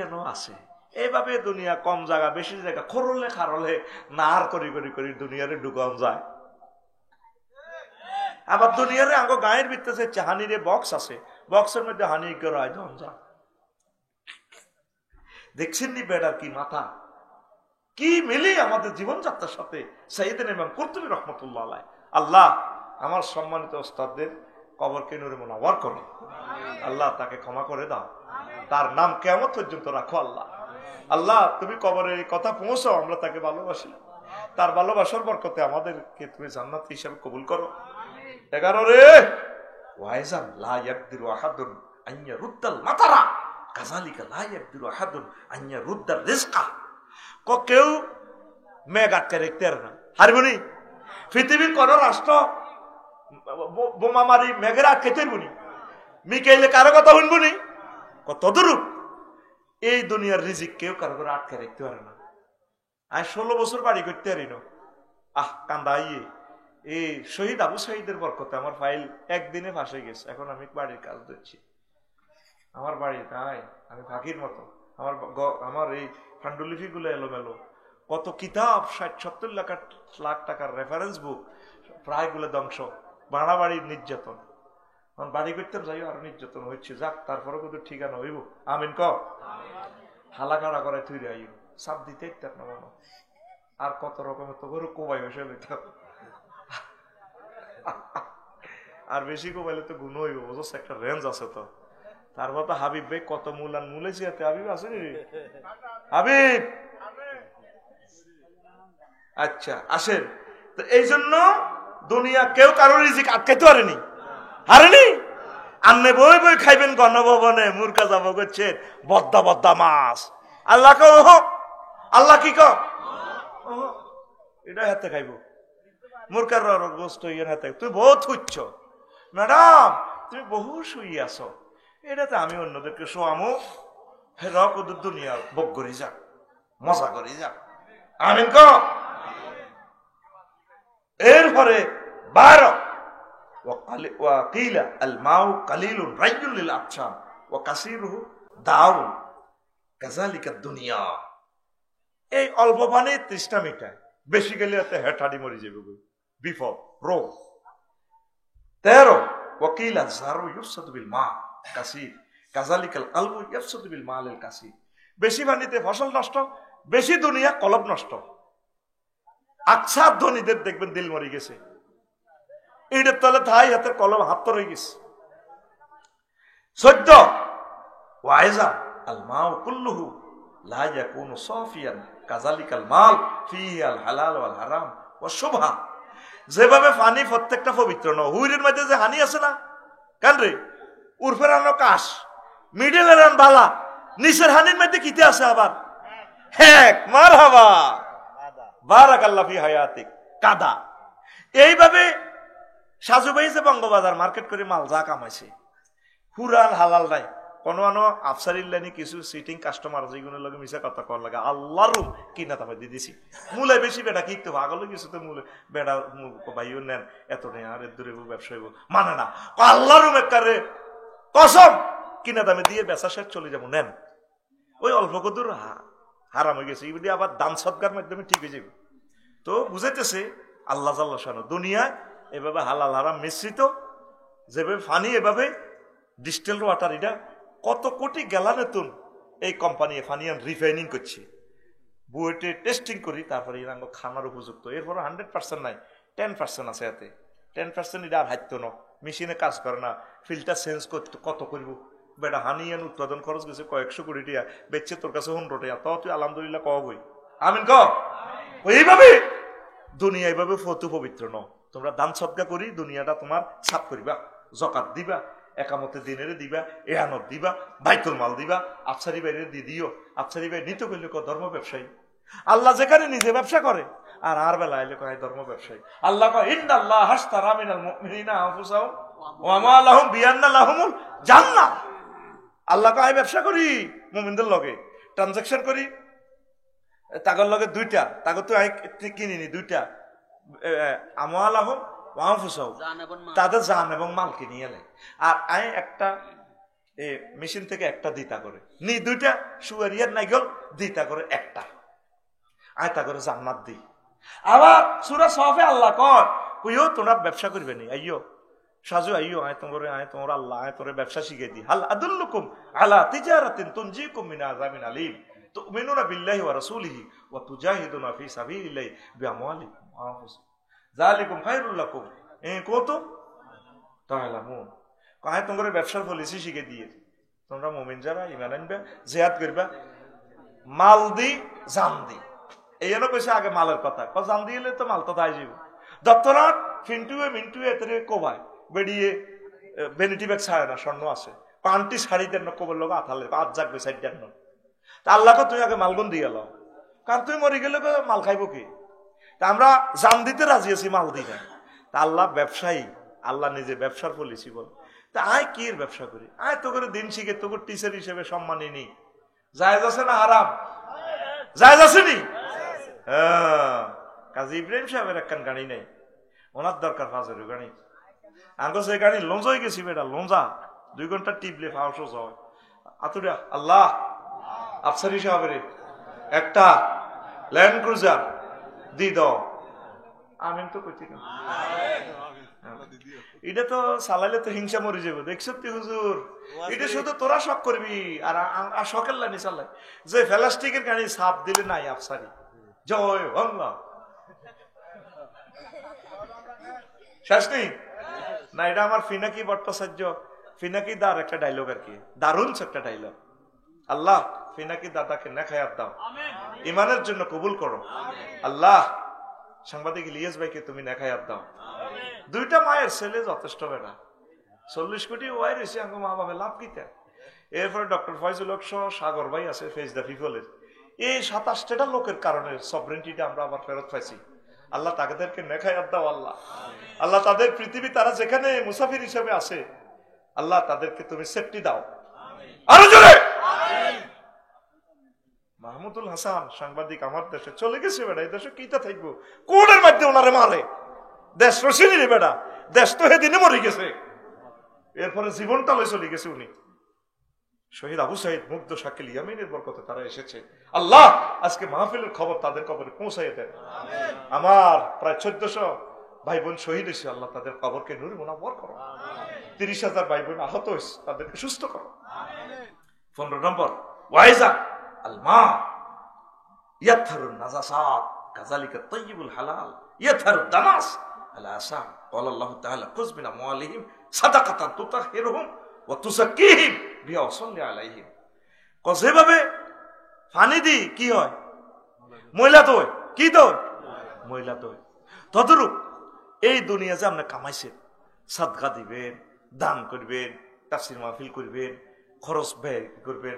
এনো আছে। এইভাবে দুনিয়া কম জায়গা বেশি জায়গা খরলে খারলে নার করি করি করি দুনিয়ারে ঢুকান যায়। আবার দুনিয়ারে আঙ্গ গায়ের ভিতরে চাহানিরে বক্স আছে, বক্সের মধ্যে হানি গড়ায় ধন যায়। দেখছেন নি বেড়ার কি মাথা, কি মিলে আমাদের জীবনযাত্রার সাথে। সাইয়েদনা ইমাম কুরতুবী রাহমাতুল্লাহ আলাইহি। আল্লাহ আমার সম্মানিত ওস্তাদদের কবরকে নূরে মুনাওয়ার করো, আল্লাহ তাকে ক্ষমা করে দাও, তার নাম কিয়ামত পর্যন্ত রাখো। আল্লাহ আল্লাহ তুমি কবরে এই কথা পৌঁছাও, আমরা তাকে ভালোবাসি, তার ভালোবাসার বরকতে আমাদেরকে তুমি জান্নাত হিসেবে কবুল করো। 11 রে ওয়াইজান লা ইয়াকদিরু আহাদুন আন ইয়ারুদ্দাল মাতারা কাযালিকা লা ইয়াকদিরু আহাদুন আন ইয়ারুদ্দার রিজকা। কেউ মেঘ আটকে রাখতে পারে না, হারবনি। পৃথিবীর কোন রাষ্ট্র বোমা মারি মেঘের আটকে তৈরবনি, মিকাইলে কারো কথা শুনবনি। তদরূপ এই দুনিয়ার রিজিক কেউ কারো করে আটকে রাখতে পারে না। আমি 16 বছর বাড়ি করতে পারি না, কান্দা ইয়ে এই শহীদ আবু শহীদের বরকতে আমার ফাইল একদিনে ফাঁসে গেছে। এখন আমি বাড়ির কাজ দিচ্ছি, আমার বাড়ি নাই, আমি ফাঁকির মতো। আমার এই ফান্ডুলিপি গুলো এলোমেলো, কত কিতাব ৬০-৭০ লাখ টাকার রেফারেন্স বুক প্রায় গুলো ধ্বংস। ভাড়া বাড়ির নির্যাতন, বাড়ি করতে যাই আরো নির্যাতন হচ্ছে। যাক তারপরে কত ঠিকানা হইব। আমিন ক। হালা খাড়া করে তুই আইব সাপ দিতে না মনে, আর কত রকমের তো গরু কোবাই বসে লইতাম, আর বেশি কোবাইলে তো গুণ হইব, বুঝছ একটা রেঞ্জ আছে তো। তারপর তো হাবিব ভাই কত মূলান মূলেছি হাতে হাবিব আছে হাবিব। আচ্ছা আসেন, তো এই জন্য দুনিয়া কেউ কারোর রিজিক আটকাইতে পারেনি, হারেনি। আন্নে বই বই খাইবেন গণভবনে, মূর্খা যাব করছে বদ্দা বদ্দা মাছ। আল্লাহ কে আল্লাহ কি এটা হাতে খাইব মূর্খার গোস্ত হাতে। তুই বহুত খুঁজছ ম্যাডাম, তুমি বহু শুই আছো, এটাতে আমি অন্যদেরকে শোয়ামো, রক ওদের দুনিয়া ভোগ করে যাক, মজা করে যাক। আমিন ক। এরপরে 12 ওয়াকিলা আল মাউ কালিলুন রাইয়ুন লিল আতশাম ওয়া কাসীরুহু দাউন কাযালিকা দুনিয়া। এই অল্প পানি তৃষ্ণা মিটায়, বেশি গেলে এতে হেঠাডি মরি যাবে, বিপদ রোগ। 13 ওয়াকিলা যারু ইউফসাদু বিল মা কাসীর কাযালিকাল কলবু ইউফসাদু বিল মালিল কাসীর। বেশি পানিতে ফসল নষ্ট, বেশি দুনিয়া কলব নষ্ট। আকসার ধনীদের দেখবেন দিল মরে গেছে, ইটের তলে থাই হাতের কলম হাত রয়ে গেছে। 14 ওয়াইজা আল মাউ কুল্লুহু লা ইয়াকুনু সাফিয়ান কাযালিকাল মাল ফিহি আল হালাল ওয়াল হারাম ওয়া শুবহা। যেভাবে পানি প্রত্যেকটা পবিত্র ন, হুইরের মধ্যে যে হানি আছে না কেন রে, উর্ফের আনো কাশ, মিডলের আন বালা, নিচের হানির মধ্যে কিতে আছে আবার হ্যাক মারহাবা বারাকাল্লাহ ফি হায়াতিক কাদা। এইভাবে সাজু ভাই যে বঙ্গবাজার মার্কেট করে মাল যা কামাইছে পুরান হালাল নাই, কোনো আফসারির লাইনে কিছু সিটিং কাস্টমার যেগুলো লাগে মিশা কথা কর লাগে আল্লাহ রুম কিনা তামে দিয়ে দিছি। মূলে বেশি বেটা কিনতে আগল কিছু তো মূলে বেটা ভাইও নেন এত নেই আর দূরে ব্যবসায়ী মানে না, আল্লাহ রুম একবারে কসম কিনা দামে দিয়ে বেচা শেষ চলে যাবো নেন। ওই অল্প কদূর হারাম হয়ে গেছে, এগুলি আবার দান সৎকার মাধ্যমে ঠিক হয়ে যাবে। তো বুঝাইতেছে আল্লাহ জাল্লাহ শানু দুনিয়ায় এভাবে হালাল হারাম মিশ্রিত, যেভাবে ফানি এভাবে ডিস্টিল ওয়াটার, এটা কত কোটি গ্যালানেতুন এই কোম্পানি ফানিয়ান রিফাইনিং করছে, বুয়েটে টেস্টিং করি তারপরে এর খানার উপযুক্ত। এরপর 100% নাই, 10% আছে এতে। 10% এটা আর হাইতো না, মেশিনে কাজ করে না, ফিল্টার চেঞ্জ করতে কত করব বেটা। হানিয়ান উৎপাদন খরচ গেছে কয়েকশো কোটি টাকা, বেচছে তোর কাছে 100 টাকা, তাও তুই আলহামদুলিল্লাহ কবই। আমিন ক। এইভাবে দুনিয়া এইভাবে ফতু পবিত্র ন। তোমরা দান সদকা করি দুনিয়াটা তোমার সাফ করিবা, জকাত দিবা, একামতে দিনের দিবা, এহানত দিবা, বাইতুল মাল দিবা, আফসারি বাইরে দিয়ে দিও। আফসারি বাইরে নিতে করলে ধর্ম ব্যবসায়ী। আল্লাহ যেখানে নিজে ব্যবসা করে আর আর বেলা এলে কয় ধর্ম ব্যবসায়ী। আল্লাহ কয় ইন্নাল্লাহ হাশতারা মিনাল মুমিনিনা আনফুসাহুম ওয়া আমওয়ালাহুম বিআন্না লাহুমুল জান্নাহ। আল্লাহ কয় ব্যবসা করি মুমিনদের লগে, ট্রানজাকশন করি তাগর লগে দুইটা, তাগর তো কিনিনি দুইটা, আমওয়ালাহুম ওয়া আনফুসাহুম, তাদের জান এবং মাল কিনিয়ে এলে। আর আই একটা মেশিন থেকে একটা দিতা করে নি, দুইটা সুয়ারিয়ার নাইগল দিতা করে একটা, আয় তা করে জান্নাত দিই। আবার সূরা সফে আল্লাহ কয় কইও তোমরা ব্যবসা করবে নি, আইয়ো সাজু আইয়ো, আয় তোমার আল্লাহ আয় তোরে ব্যবসা শিখিয়ে দিই। হাল আদুল্লুকুম আলা তিজারাতিন তুনজিকুম মিন আযাবিন আলীম তুমিনুনা বিল্লাহি ওয়া রাসূলিহি ওয়া তুজাহিদুনা ফি সাবিলিল্লাহি বিআমওয়ালিকুম ওয়া আনফুসিকুম যালিকুম খায়রুল লাকুম ইন কুনতুম তা'লামুন। কয় তোমার ব্যবসার পলিসি শিখিয়ে দিয়ে, তোমরা মুমিন যারা ঈমান আনবে জিহাদ করবা, মাল দি জান দি। এই জন্য কইছে আগে মালের কথা, জান দিলে তো মাল তো তাই যাব। দপ্তরাত ফিন্টুয়ে মিন্টুয়ে এতে কোবায় বেরিয়ে ভ্যানিটি ব্যাগ ছাড়ে না, স্বর্ণ আছে পান্টি শাড়ি দেন কোবার লোক আথালে আজ যাকবে সাইড দেন। তা আল্লাহকে তুমি আগে মালগুন দিয়ে এলো, কারণ তুমি মরে গেলে মাল খাইব কি। তা আমরা জান দিতে রাজি আছি, মাল দিই না। তা আল্লাহ ব্যবসায়ী, আল্লাহ নিজে ব্যবসার পলিসি বল। তা আয় কি এর ব্যবসা করি, আয় তো করে দিন শিখে তোকে টিচার হিসেবে সম্মানী নি, জায়েজ আছে না হারাম? জায়েজ আছে নি? কাজী ইব্রাহিম সাহেবের একখান গাড়ি নেই, ওনার দরকার ফাজের গাড়ি। আঙ্গ সে গাড়ি লঞ্চ হয়ে গেছি বেটা, লঞ্চা 2 ঘন্টা টিপলে ফাউস হয়। আতুরা আল্লাহ আফসারি সাহেবের একটা ল্যান্ড ক্রুজার দি দাও। আমিন তো কইতে না, এটা তো চালাইলে তো হিংসা মরে যাবে। দেখছ তুই হুজুর, এটা শুধু তোরা শখ করবি আর শখের লাইনে চালাই। যে প্লাস্টিকের গাড়ি সাপ দিলে নাই আফসারি, জয় বাংলা শেষ নেই না। এটা আমার ফিনাকি ভট্টাচার্য ফিনাকি দার একটা ডায়লগ আর কি, দারুণ একটা ডায়লগ। আল্লাহ ফিনাকি দাদাকে নেখায়াত দাও, ইমানের জন্য কবুল করো। আল্লাহ সাংবাদিক ইলিয়াস ভাইকে তুমি নেখায়াত দাও। দুইটা মায়ের ছেলে যথেষ্ট বেটা, 40 কোটি ওয়াই রয়েছে আঙ্গ মা বাবা লাভ কিতা। এরপরে ডক্টর ফয়জুল হক সহ সাগর ভাই আছে ফেজ দ্য পিপলের। এই 27টা লোকের কারণে সভরেন্টিটা আমরা আবার ফেরত পাইছি। আল্লাহ তাদেরকে নেখায়াত দাও। আল্লাহ আল্লাহ তাদের পৃথিবী তারা যেখানে মুসাফির হিসেবে আছে, আল্লাহ তাদেরকে তুমি সেফটি দাও। আরো জোরে। মাহমুদুল হাসান সাংবাদিক আমার দেশে চলে গেছে বেটা, এই দেশে কিটা থাকবো, কোনের মধ্যে ওনারে মারে, দেশ রসিনি রে বেটা, দেশ তো হেদিনে মরে গেছে, এরপরে জীবনটা লয়ে চলে গেছে উনি। শহীদ আবু সাইদ, মুগ্ধ, শাকিল, ইয়ামিনের বরকতে তারা এসেছে। আল্লাহ আজকে মাহফিলের খবর তাদের কবরে পৌঁছাই দেন। আমার প্রায় 1400 ভাই বোন শহীদ হয়েছে, আল্লাহ তাদের কবরকে নূর মুনাওয়ার করো। 30,000 ভাই বোন আহত হয়েছে, তাদেরকে সুস্থ করো। 15 নম্বর ওয়াইজা আল মা ইয়াতহারুন নাজাসাত কাযালিকা তাইয়িবুল হালাল ইয়াতহারুদ দানাস আলা আসা। ক্বালা আল্লাহু তাআলা খুয মিন আমওয়ালিহিম সাদাকাতান তুতাহহিরুহুম ওয়া তুযাক্কিহিম বিহা ওয়া সাল্লি আলাইহিম। যেভাবে পানি দি কি হয়, ময়লা তো হয়, কি তো ময়লা তো হয়, ততরূপ এই দুনিয়া যে আপনি কামাইছেন, সাদকা দিবেন, দান করবেন, তাফসীর মাহফিল করবেন, খরচ ব্যয় করবেন,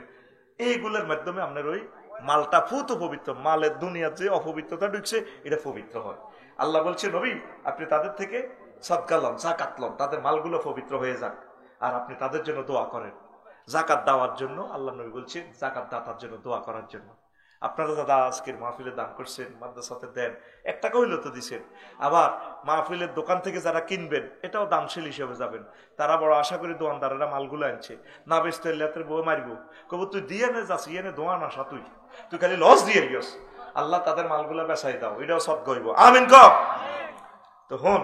এইগুলোর মাধ্যমে আপনার ওই মালটা ফুত পবিত্র, মালের দুনিয়ার যে অপবিত্রতা ঢুকছে এটা পবিত্র হয়। আল্লাহ বলছে নবী আপনি তাদের থেকে সাদকা লন, যাকাত লন, তাদের মালগুলো পবিত্র হয়ে যাক, আর আপনি তাদের জন্য দোয়া করেন। যাকাত দেওয়ার জন্য আল্লাহ নবী বলছেন যাকাত দাতার জন্য দোয়া করার জন্য। আপনারা দাদা আজকের মাহফিলে দান করছেন, মাদ্রাসাতে দেন, 1 টাকা হইলে তো দিচ্ছেন। আবার মাহফিলের দোকান থেকে যারা কিনবেন এটাও দানশীল হিসেবে যাবেন। তারা বড় আশা করি দোয়ানদারেরা মালগুলো আনছে, না বেচতে হলে বউ মারবো, কব তুই দিয়ে নে যাচ্ছি, ইয়ে দোয়ান আসা, তুই খালি লস দিয়ে গিয়েছ, আল্লাহ তাদের মালগুলা বেচাই দাও, এটাও সৎ গইব। আমিন ক। তো হন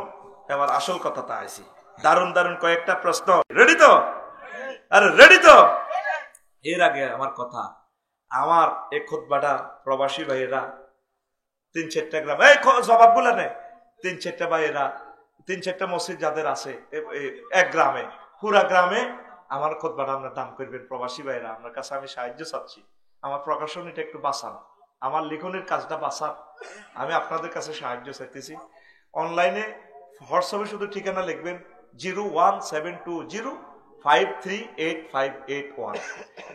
এবার আসল কথাটা আইছি, দারুণ দারুণ কয়েকটা প্রশ্ন। রেডি তো? আরে রেডি তো? এর আগে আমার কথা, আমার এই খুতবাটা প্রবাসী ভাইয়েরা 3-4টা গ্রাম, এই জবাবগুলো নেই, 3-4টা ভাইয়েরা 3-4টা মসজিদ যাদের আছে এক গ্রামে, পুরা গ্রামে আমার খুতবাটা আপনার দান করবেন। প্রবাসী ভাইয়েরা আপনার কাছে আমি সাহায্য চাচ্ছি, আমার প্রকাশন এটা একটু বাঁচান, আমার লিখনের কাজটা বাঁচান, আমি আপনাদের কাছে সাহায্য চাইতেছি। অনলাইনে হোয়াটসঅ্যাপে শুধু ঠিকানা লিখবেন 01720538581।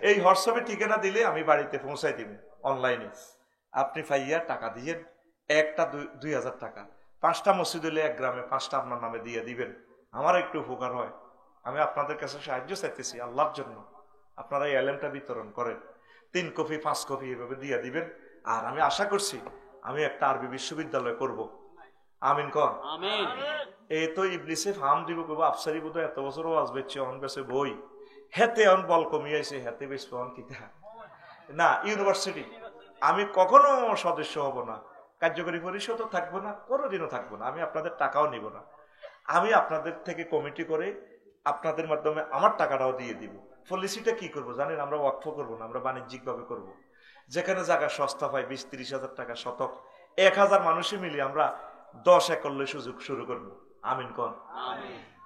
এই হোয়াটসঅ্যাপে ঠিকানা দিলে আমি বাড়িতে পৌঁছাই দিব। অনলাইনে আপনি পাইয়া টাকা দিয়েন, একটা 2000 টাকা, 5টা মসজিদ হলে এক গ্রামে 5টা আপনার নামে দিয়ে দিবেন, আমার একটু উপকার হয়। আমি আপনাদের কাছে সাহায্য চাইতেছি আল্লাহর জন্য, আপনারা এই এলেমটা বিতরণ করেন, 3 কপি 5 কপি এভাবে দিয়ে দিবেন। আর আমি আশা করছি আমি একটা আরবি বিশ্ববিদ্যালয় করব। আমিন কর। আমিন। এই তো ইবলিসে ফার্ম দিব কব আফসারি বোধ এত বছর ওয়াজ বেচছে, অন বেছে বই, হেতে অন বল কমিয়েছে, হেতে বেচবে অন কিতা না। ইউনিভার্সিটি আমি কখনো সদস্য হব না, কার্যকরী পরিষদও থাকবো না, কোনোদিনও থাকবো না, আমি আপনাদের টাকাও নিব না। আমি আপনাদের থেকে কমিটি করে আপনাদের মাধ্যমে আমার টাকাটাও দিয়ে দিব। পলিসিটা কি করব জানেন? আমরা ওয়াকফ করব না, আমরা বাণিজ্যিক ভাবে করব। যেখানে জায়গা সস্তা পাই 20-30 হাজার টাকা শতক, 1000 মানুষে মিলে আমরা 10 একর সুযোগ শুরু করবো। আমিন কর।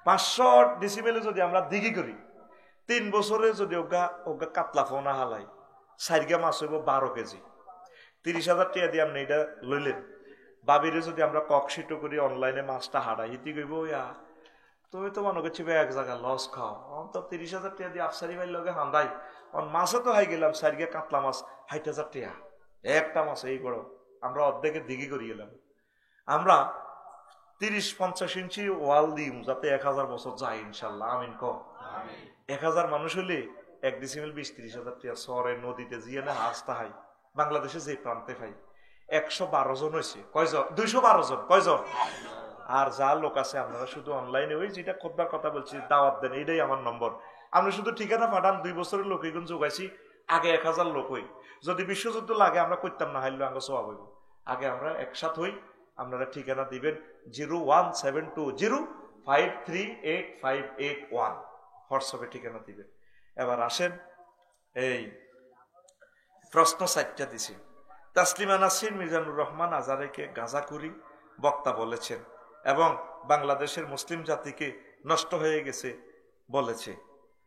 500 ডিসিমেলে যদি আমরা দিঘি করি, 3 বছরে যদি ওগা কাতলা ফোনা হালাই, 4 মাছ হইব 12 কেজি, 30,000 টাকা দিয়ে আপনি এটা লইলেন। বাবিরে যদি আমরা ককশিটো করি, অনলাইনে মাছটা হারাই, হিতি কইব ইয়া তুমি তো মনে করছি এক জায়গা লস খাও, তো 30,000 টাকা দিয়ে আফসারি ভাইয়ের লগে হান্দাই, মাছে তো হাই গেলাম 4 কাতলা মাছ 60,000 টাকা একটা মাছ। এই বড় আমরা অর্ধেকের দিঘি করি গেলাম। আমরা 30-50 ইঞ্চি ওয়াল দিম যাতে 1000 বছর যায় ইনশাল্লাহ। আমিন ক। 1000 মানুষ হলে 1 ডিসিমেল 20-30 হাজার টাকা। শহরে নদীতে জিয়ে না হাসতে হয়, বাংলাদেশে যে প্রান্তে পাই 112 জন হয়েছে। কয়জন? 212 জন। কয়জন? আর যা লোক আছে আপনারা শুধু অনলাইনে ওই যেটা খুতবার কথা বলছি দাওয়াত দেন, এইটাই আমার নম্বর। আমরা শুধু ঠিকানা পাঠান, 2 বছরের লোক এগুন যোগাইছি। আগে 1000 লোক হই, যদি বিশ্বযুদ্ধ লাগে আমরা করতাম না, হাইলো আগে সব হইব। আগে আমরা একসাথ হই, আপনারা ঠিকানা দিবেন 01720538581 হোয়াটসঅ্যাপে ঠিকানা দিবেন। এবার আসেন, এই প্রশ্ন 4টা দিছি। তাসলিমা নাসরিন মিজানুর রহমান আজারেকে গাঁজাখুরি বক্তা বলেছেন এবং বাংলাদেশের মুসলিম জাতিকে নষ্ট হয়ে গেছে বলেছে।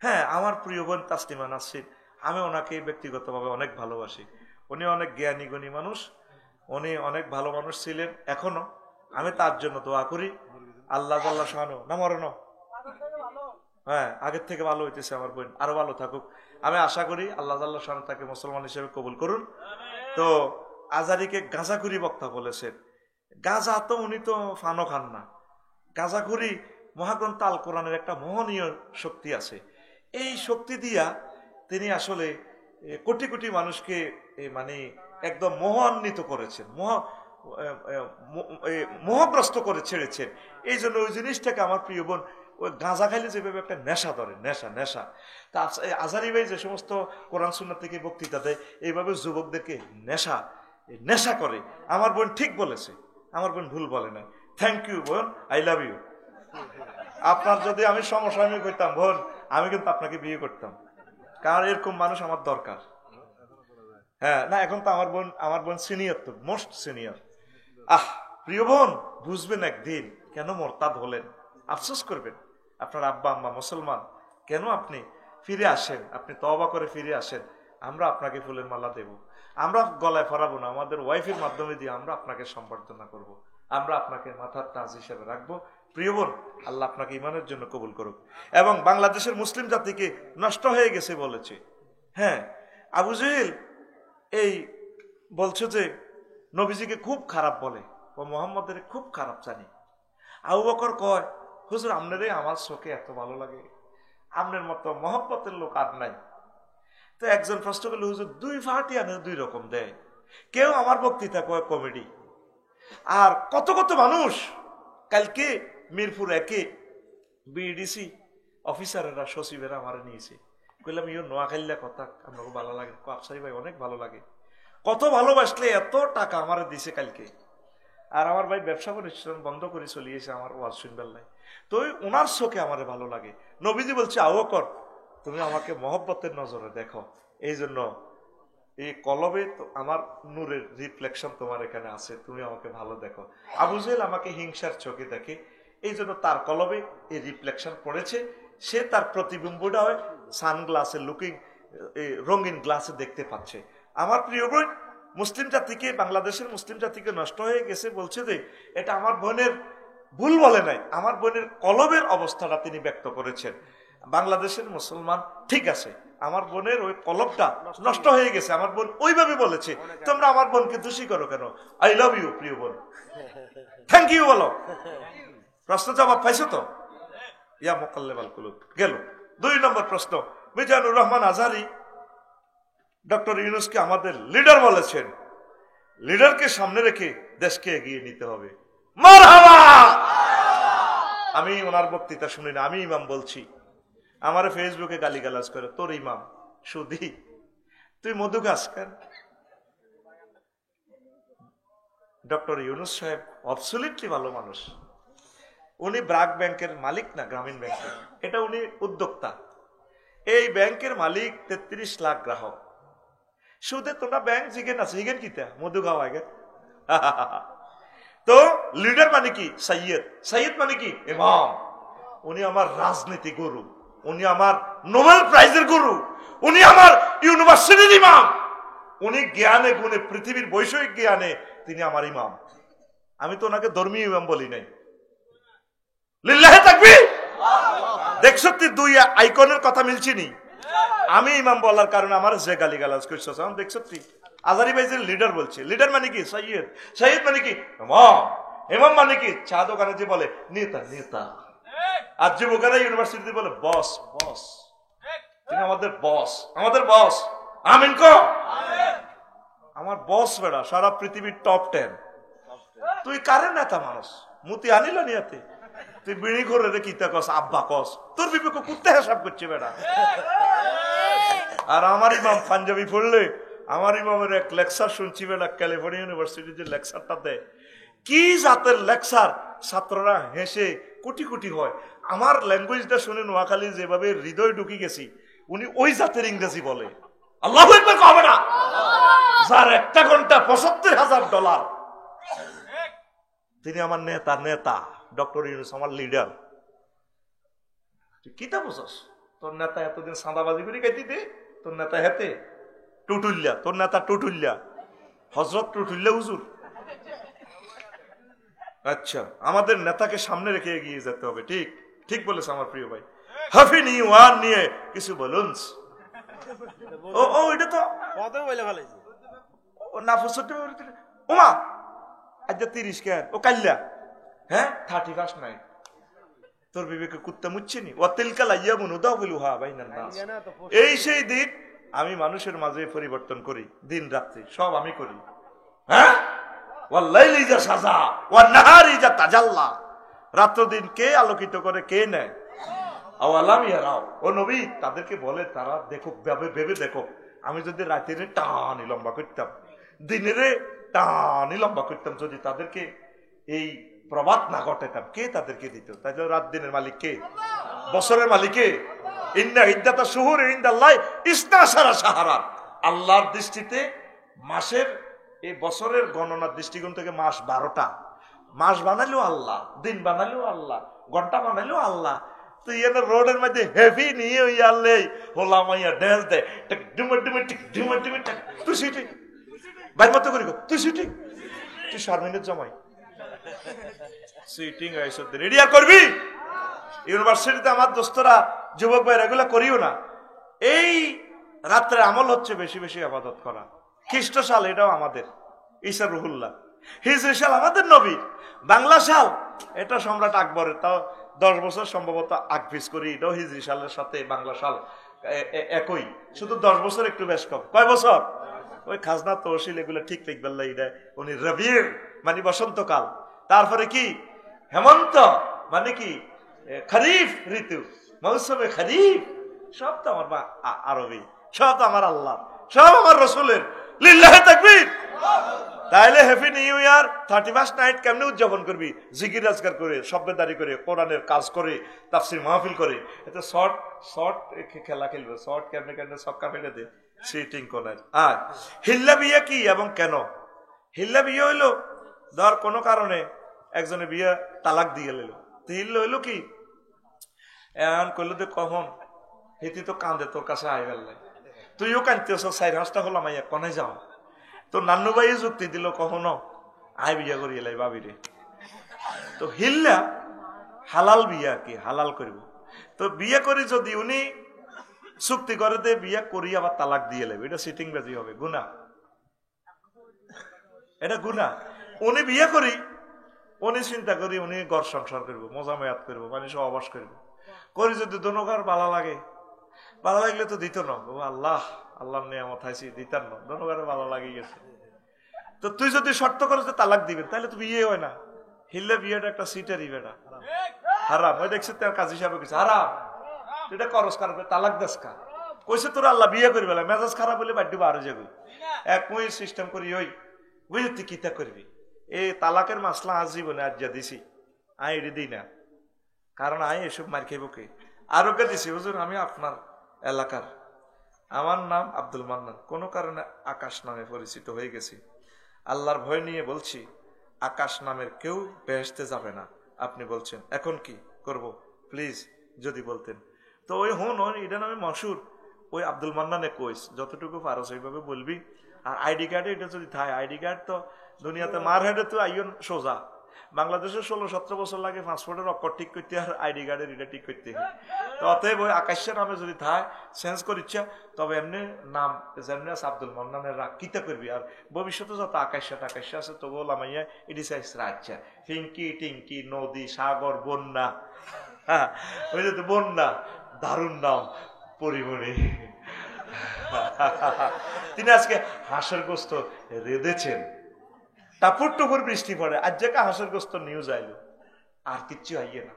হ্যাঁ, আমার প্রিয় বোন তাসলিমা নাসরিন, আমি ওনাকে ব্যক্তিগতভাবে অনেক ভালোবাসি। উনি অনেক জ্ঞানী গুণী মানুষ, উনি অনেক ভালো মানুষ ছিলেন, এখনো। আমি তার জন্য দোয়া করি আল্লাহ জাল্লা শানু না মরণ, হ্যাঁ আগের থেকে ভালো হইতেছে, আমার বোন আরো ভালো থাকুক। আমি আশা করি আল্লাহ জাল্লা শানু তাকে মুসলমান হিসেবে কবুল করুন। তো আজারিকে গাঁজাখুরি বক্তা বলেছেন। গাঁজা তো উনি তো ফানো খান না। গাঁজাখুরি মহাগ্রন্থ আল কোরআনের একটা মোহনীয় শক্তি আছে। এই শক্তি দিয়া তিনি আসলে কোটি কোটি মানুষকে মানে একদম মোহান্বিত করেছেন, মোহগ্রস্ত করে ছেড়েছেন। এই জন্য ওই জিনিসটাকে আমার প্রিয় বোন, ওই গাঁজা খাইলে যেভাবে একটা নেশা ধরে, নেশা নেশা তা আজারি ভাই যে সমস্ত কোরআন সুন্নাহ থেকে বক্তৃতা দেয়, এইভাবে যুবকদেরকে নেশা নেশা করে। আমার বোন ঠিক বলেছে, আমার বোন ভুল বলে না। থ্যাংক ইউ বোন, আই লাভ ইউ। আপনার যদি আমি সমসাময়িক হইতাম বোন, আমি কিন্তু আপনাকে বিয়ে করতাম, কারণ এরকম মানুষ আমার দরকার। হ্যাঁ না, এখন তো আমার বোন সিনিয়র, তো মোস্ট সিনিয়র। প্রিয় বোন, বুঝবেন একদিন কেন মোরতাদ হলেন, আফসোস করবেন। আপনার আব্বা আম্মা মুসলমান, কেন আপনি ফিরে আসেন, আপনি তওবা করে ফিরে আসেন। আমরা আপনাকে ফুলের মালা দেব, আমরা গলায় পরাবো না, আমাদের ওয়াইফের মাধ্যমে দিয়ে আমরা আপনাকে সম্বর্ধনা করব, আমরা আপনাকে মাথার তাজ হিসেবে রাখবো। প্রিয় বোন, আল্লাহ আপনাকে ইমানের জন্য কবুল করুক। এবং বাংলাদেশের মুসলিম জাতিকে নষ্ট হয়ে গেছে বলেছে। হ্যাঁ, আবু জেহেল এই বলছে যে নবীজিকে খুব খারাপ বলে, ও মোহাম্মদের খুব খারাপ জানি। আবু বকর কয়, হুজুর আপনারে আমার চোখে এত ভালো লাগে, আপনার মতো মহব্বতের লোক আর নাই। তো একজন প্রশ্ন করলো, হুজুর দুই ফাটি আনে দুই রকম দেয়, কেউ আমার বক্তৃতা কয় কমেডি, আর কত কত মানুষ। কালকে মিরপুর একে বিডিসি অফিসারেরা সচিবেরা আমার নিয়েছে, কইলাম ইও নোয়াখাইলা কথা আপনাকে ভালো লাগে? আফসারি ভাই অনেক ভালো লাগে, কত ভালোবাসলে এত টাকা আমার দিছে কালকে। আর আমার ভাই ব্যবসা প্রতিষ্ঠান বন্ধ করে চলিয়েছে আমার ওয়াজ শুনবার নাই, তো ওনার চোখে আমার ভালো লাগে। নবীজি বলছে, আবু বকর তুমি আমাকে মহব্বতের নজরে দেখো, এই জন্য এই কলবে তো আমার নূরের রিফ্লেকশন তোমার এখানে আছে, তুমি আমাকে ভালো দেখো। আবু জেহেল আমাকে হিংসার চোখে দেখে, এই জন্য তার কলবে এই রিফ্লেকশন পড়েছে, সে তার প্রতিবিম্বটা হয় সানগ্লাসে লুকিং, রঙিন গ্লাসে দেখতে পাচ্ছে। আমার প্রিয় বোন, মুসলিম জাতিকে, বাংলাদেশের মুসলিম জাতিকে নষ্ট হয়ে গেছে বলছে যে এটা আমার বোনের ভুল বলে নাই, আমার বোনের কলবের অবস্থাটা তিনি ব্যক্ত করেছেন। বাংলাদেশের মুসলমান ঠিক আছে, আমার বোনের ওই কলবটা নষ্ট হয়ে গেছে, আমার বোন ওইভাবে বলেছে, তোমরা আমার বোনকে দোষী করো কেন? আই লাভ ইউ প্রিয় বোন, থ্যাংক ইউ বলো। প্রশ্ন জবাব পাইছো তো? ইয়া মুকাল্লিবাল কুলুব গেল। 2 নম্বর প্রশ্ন, মিজানুর রহমান আজহারী ডক্টর ইউনূসকে আমাদের লিডার বলেছেন, লিডারকে সামনে রেখে দেশকে এগিয়ে নিতে হবে। মারহাবা। আমি ওনার বক্তৃতা শুনি না, আমি ইমাম বলছি। আমার ফেসবুকে গালিগালাজ করে, তোর ইমাম সুধি, তুই মধু গাছ কেন? ডক্টর ইউনূস সাহেব অবসলিটলি ভালো মানুষ। উনি ব্র্যাক ব্যাংকের মালিক না, গ্রামীণ ব্যাংকের, এটা উনি উদ্যোক্তা। এই ব্যাংকের মালিক 33 লাখ গ্রাহক। সুদে তোমরা ব্যাংক জিগেন আছে, জিগেন কিতা মধু খাওয়া গে। তো লিডার মানে কি? সৈয়দ। সৈয়দ মানে কি? ইমাম। উনি আমার রাজনীতি গুরু, উনি আমার নোবেল প্রাইজের গুরু, উনি আমার ইউনিভার্সিটির ইমাম, উনি জ্ঞানে গুণে, পৃথিবীর বৈষয়িক জ্ঞানে তিনি আমার ইমাম। আমি তো ওনাকে ধর্মীয় ইমাম বলি নাই। লিল্লাহি তাকবীর। দেখছো তুই দুই আইকনের কথা মিলছিনি। আমি ইমাম বলার কারণে আমার যে গালিগালাজ করছো, দেখছো তুই আজহারী ভাই যে লিডার বলছে, লিডার মানে কি? সৈয়দ। সৈয়দ মানে কি? ইমাম। ইমাম মানে কি? চা দোকানে যে বলে নেতা নেতা, আর যুবকেরা ইউনিভার্সিটিতে বলে বস বস। তিনি আমাদের বস, আমাদের বস। আমিন কো। আমার বস বেড়া সারা পৃথিবীর টপ 10। তুই কারে নেতা মানুষ? মুতি আনিল নিয়াতে তুই বিড়ি করে রে কিতা কস, আব্বা কস, তোর বিবেক কুত্তে হিসাব করছে বেড়া। আর আমার ইমাম পাঞ্জাবি পড়লে, আমার ইমামের এক লেকচার শুনছি বেড়া, ক্যালিফোর্নিয়া ইউনিভার্সিটির যে লেকচারটা দেয়, কি জাতের লেকচার, ছাত্ররা হেসে কোটি কোটি হয়। আমার ল্যাঙ্গুয়েজটা শুনে নোয়াখালী যেভাবে হৃদয় ঢুকি গেছি, উনি ওই জাতের ইংরেজি বলে। আল্লাহু আকবার হবে না? যার একটা ঘন্টা $৭৫,০০০। তিনি আমার নেতা, নেতা। ডক্টর ইউনূস আমার লিডার। তুই কিতা বুঝস? তোর নেতা এতদিন সাদাবাজি করে খাইতি দে, তোর নেতা হেতে টুটুল্লা, তোর নেতা টুটুল্লা, হজরত টুটুল্লা হুজুর। আচ্ছা, আমাদের নেতাকে সামনে রেখে এগিয়ে যেতে হবে। ঠিক ঠিক বলেছে আমার প্রিয় ভাই। হাফিনি ওয়ান নিয়ে কিছু বলুন। ও এটা তো ওমা আজ 30 কে ও কাল্লা, হ্যাঁ 31 নাই, তোর বিবেকে কুত্তা মুচ্ছে নি। এই সেই দিন আমি মানুষের মাঝে পরিবর্তন করি, দিন রাত্রি সব আমি করি। হ্যাঁ, রাত্র দিন কে আলোকিত করে, কে নেয়? ও নবী তাদেরকে বলে তারা দেখো, ভেবে দেখো, আমি যদি রাতের টানি লম্বা করতাম, দিনের টানি লম্বা করতাম, যদি তাদেরকে এই প্রভাত না ঘটাতাম, কে তাদেরকে দিত? তাই রাত দিনের মালিক কে? বছরের মালিক কে? আল্লাহর দৃষ্টিতে মাসের, এই বছরের গণনার দৃষ্টিকোণ থেকে মাস 12টা। মাস বানালেও আল্লাহ, দিন বানালেও আল্লাহ, ঘন্টা বানালেও আল্লাহ। তুই এনে রোডের মধ্যে হেভি নিয়ে ওই আল্লাহ হোলামাইয়া ড্যান্স দেয়, তুই সিটি ভাই মতো করি, তুই সিটি, তুই শারমিনের জামাই সিটিং রেডি আর করবি। ইউনিভার্সিটিতে আমার দোস্তরা, যুবক ভাই, এগুলা করিও না। এই রাত্রে আমল হচ্ছে বেশি বেশি ইবাদত করা। খ্রিস্ট সাল এটাও আমাদের, ঈসা রুহুল্লাহ। হিজরি সাল আমাদের নবীর। বাংলা সাল এটা সম্রাট আকবরের, তাও 10 বছর সম্ভবত আগপিস করি। এটাও হিজরি সালের সাথে বাংলা সাল একই, শুধু 10 বছর একটু বেশ কম। কয় বছর? ওই খাজনা তহসিল এগুলো ঠিক লিখবেন। এটা উনি রবির মানে বসন্তকাল, তারপরে কি হেমন্ত মানে কি খরিফ ঋতু, মৌসুমে খরিফ। সব তো আমার আরবি, সব তো আমার আল্লাহ, সব আমার রসুলের। লিল্লাহি তাকবীর। তাইলে হ্যাপি নিউ ইয়ার 31 নাইট কেমনে উদযাপন করবি? জিকির আজকার করে, সভ্যদারি করে, কোরআনের কাজ করে, তাফসীর মাহফিল করে। এটা শর্ট খেলা খেলবে, শর্ট কেমনে ছক্কা ফেলে দে, সিটিং কোনার। আর হিল্লা বিয়া কি এবং কেন? হিল্লা বিয়ে হইলো, ধর কোনো কারণে একজনে বিয়ে তালাক দিয়ে গেল, হিল্লা হইলো কি এমন করলো যে কখন হেতি তো কান্দে তোর কাছে আই বেললাই, তুইও কাঁদতেছ, 4-5টা হলাম আইয়া কনে যাও। তো নান্নু ভাই যুক্তি দিল, কখনো আয় বিয়া করি এলাই বাবিরে। তো হিল্লা হালাল বিয়া কি হালাল করব। তো বিয়ে করি যদি উনি চুক্তি করে দে বিয়া করি আবার তালাক দিয়ে লেবে, এটা সিটিং বাজি হবে, গুনাহ, এটা গুনাহ। উনি বিয়ে করি, উনি চিন্তা করি উনি ঘর সংসার করবো, মজা মেয়াদ করবো, মানে সহবাস করবো, করি যদি দোনোকার ভালো লাগে, ভালো লাগলে তো দিত না। আল্লাহ আল্লাহর নিয়ামত হাইছি দিতার না, দোনোকারে ভালো লাগি গেছে। তো তুই যদি শর্ত করো যে তালাক দিবেন, তাহলে তো বিয়ে হয় না। হিল্লা বিয়েটা একটা সিটারই বেটা হারাম। ওই দেখছি তার কাজী সাহেব কিছু হারাম, তুই এটা করস কার, তালাক দেশ কার কইছে তোর আল্লাহ বিয়ে করবে, মেজাজ খারাপ হলে বাড়ি বারো যাবো একই সিস্টেম করি। ওই বুঝলি তুই কিতা করবি? এই তালাকের মাসলা আজীবনে আজ যা দিছি আই এটি দিই না, কারণ আই এসব মার খাইব কে? আরোগ্য দিছি, হুজুর আমি আপনার এলাকার, আমার নাম আব্দুল মান্নান, কোনো কারণে আকাশ নামে পরিচিত হয়ে গেছি। আল্লাহর ভয় নিয়ে বলছি, আকাশ নামের কেউ বেহেশতে যাবে না। আপনি বলছেন এখন কি করব, প্লিজ যদি বলতেন। তো ওই হন এটা নামে মশুর, ওই আব্দুল মান্নানে কইস যতটুকু পারো সেইভাবে বলবি। আর আইডি কার্ডে এটা যদি থাকে, আইডি কার্ড তো দুনিয়াতে মার হেডে তো আইন সোজা। বাংলাদেশে 16-17 বছর লাগে পাসপোর্টের অক্ষর ঠিক করতে আর আইডি কার্ডের এটা ঠিক করতে হয়। তো অতএব ওই আকাশের নামে যদি থাকে চেঞ্জ করিচ্ছা, তবে এমনি নাম যেমনি আছে আব্দুল মান্নানের রাগ কিতা করবি। আর ভবিষ্যতে যত আকাশা টাকাশা আছে তবু লামাইয়া এটি চাইছে রাজ্যা ফিঙ্কি টিঙ্কি নদী সাগর বন্যা। হ্যাঁ ওই যে বন্যা, দারুণ নাম পরিমণি। তিনি আজকে হাঁসের গোস্ত রেঁধেছেন, টাপুর টুপুর বৃষ্টি পড়ে, আজ যে হাঁসের গোস্ত নিউজ আইলো, আর কিচ্ছু আইয়ে না।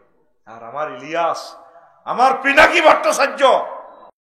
আর আমার ইলিয়াস, আমার পিনাকি ভট্টাচার্য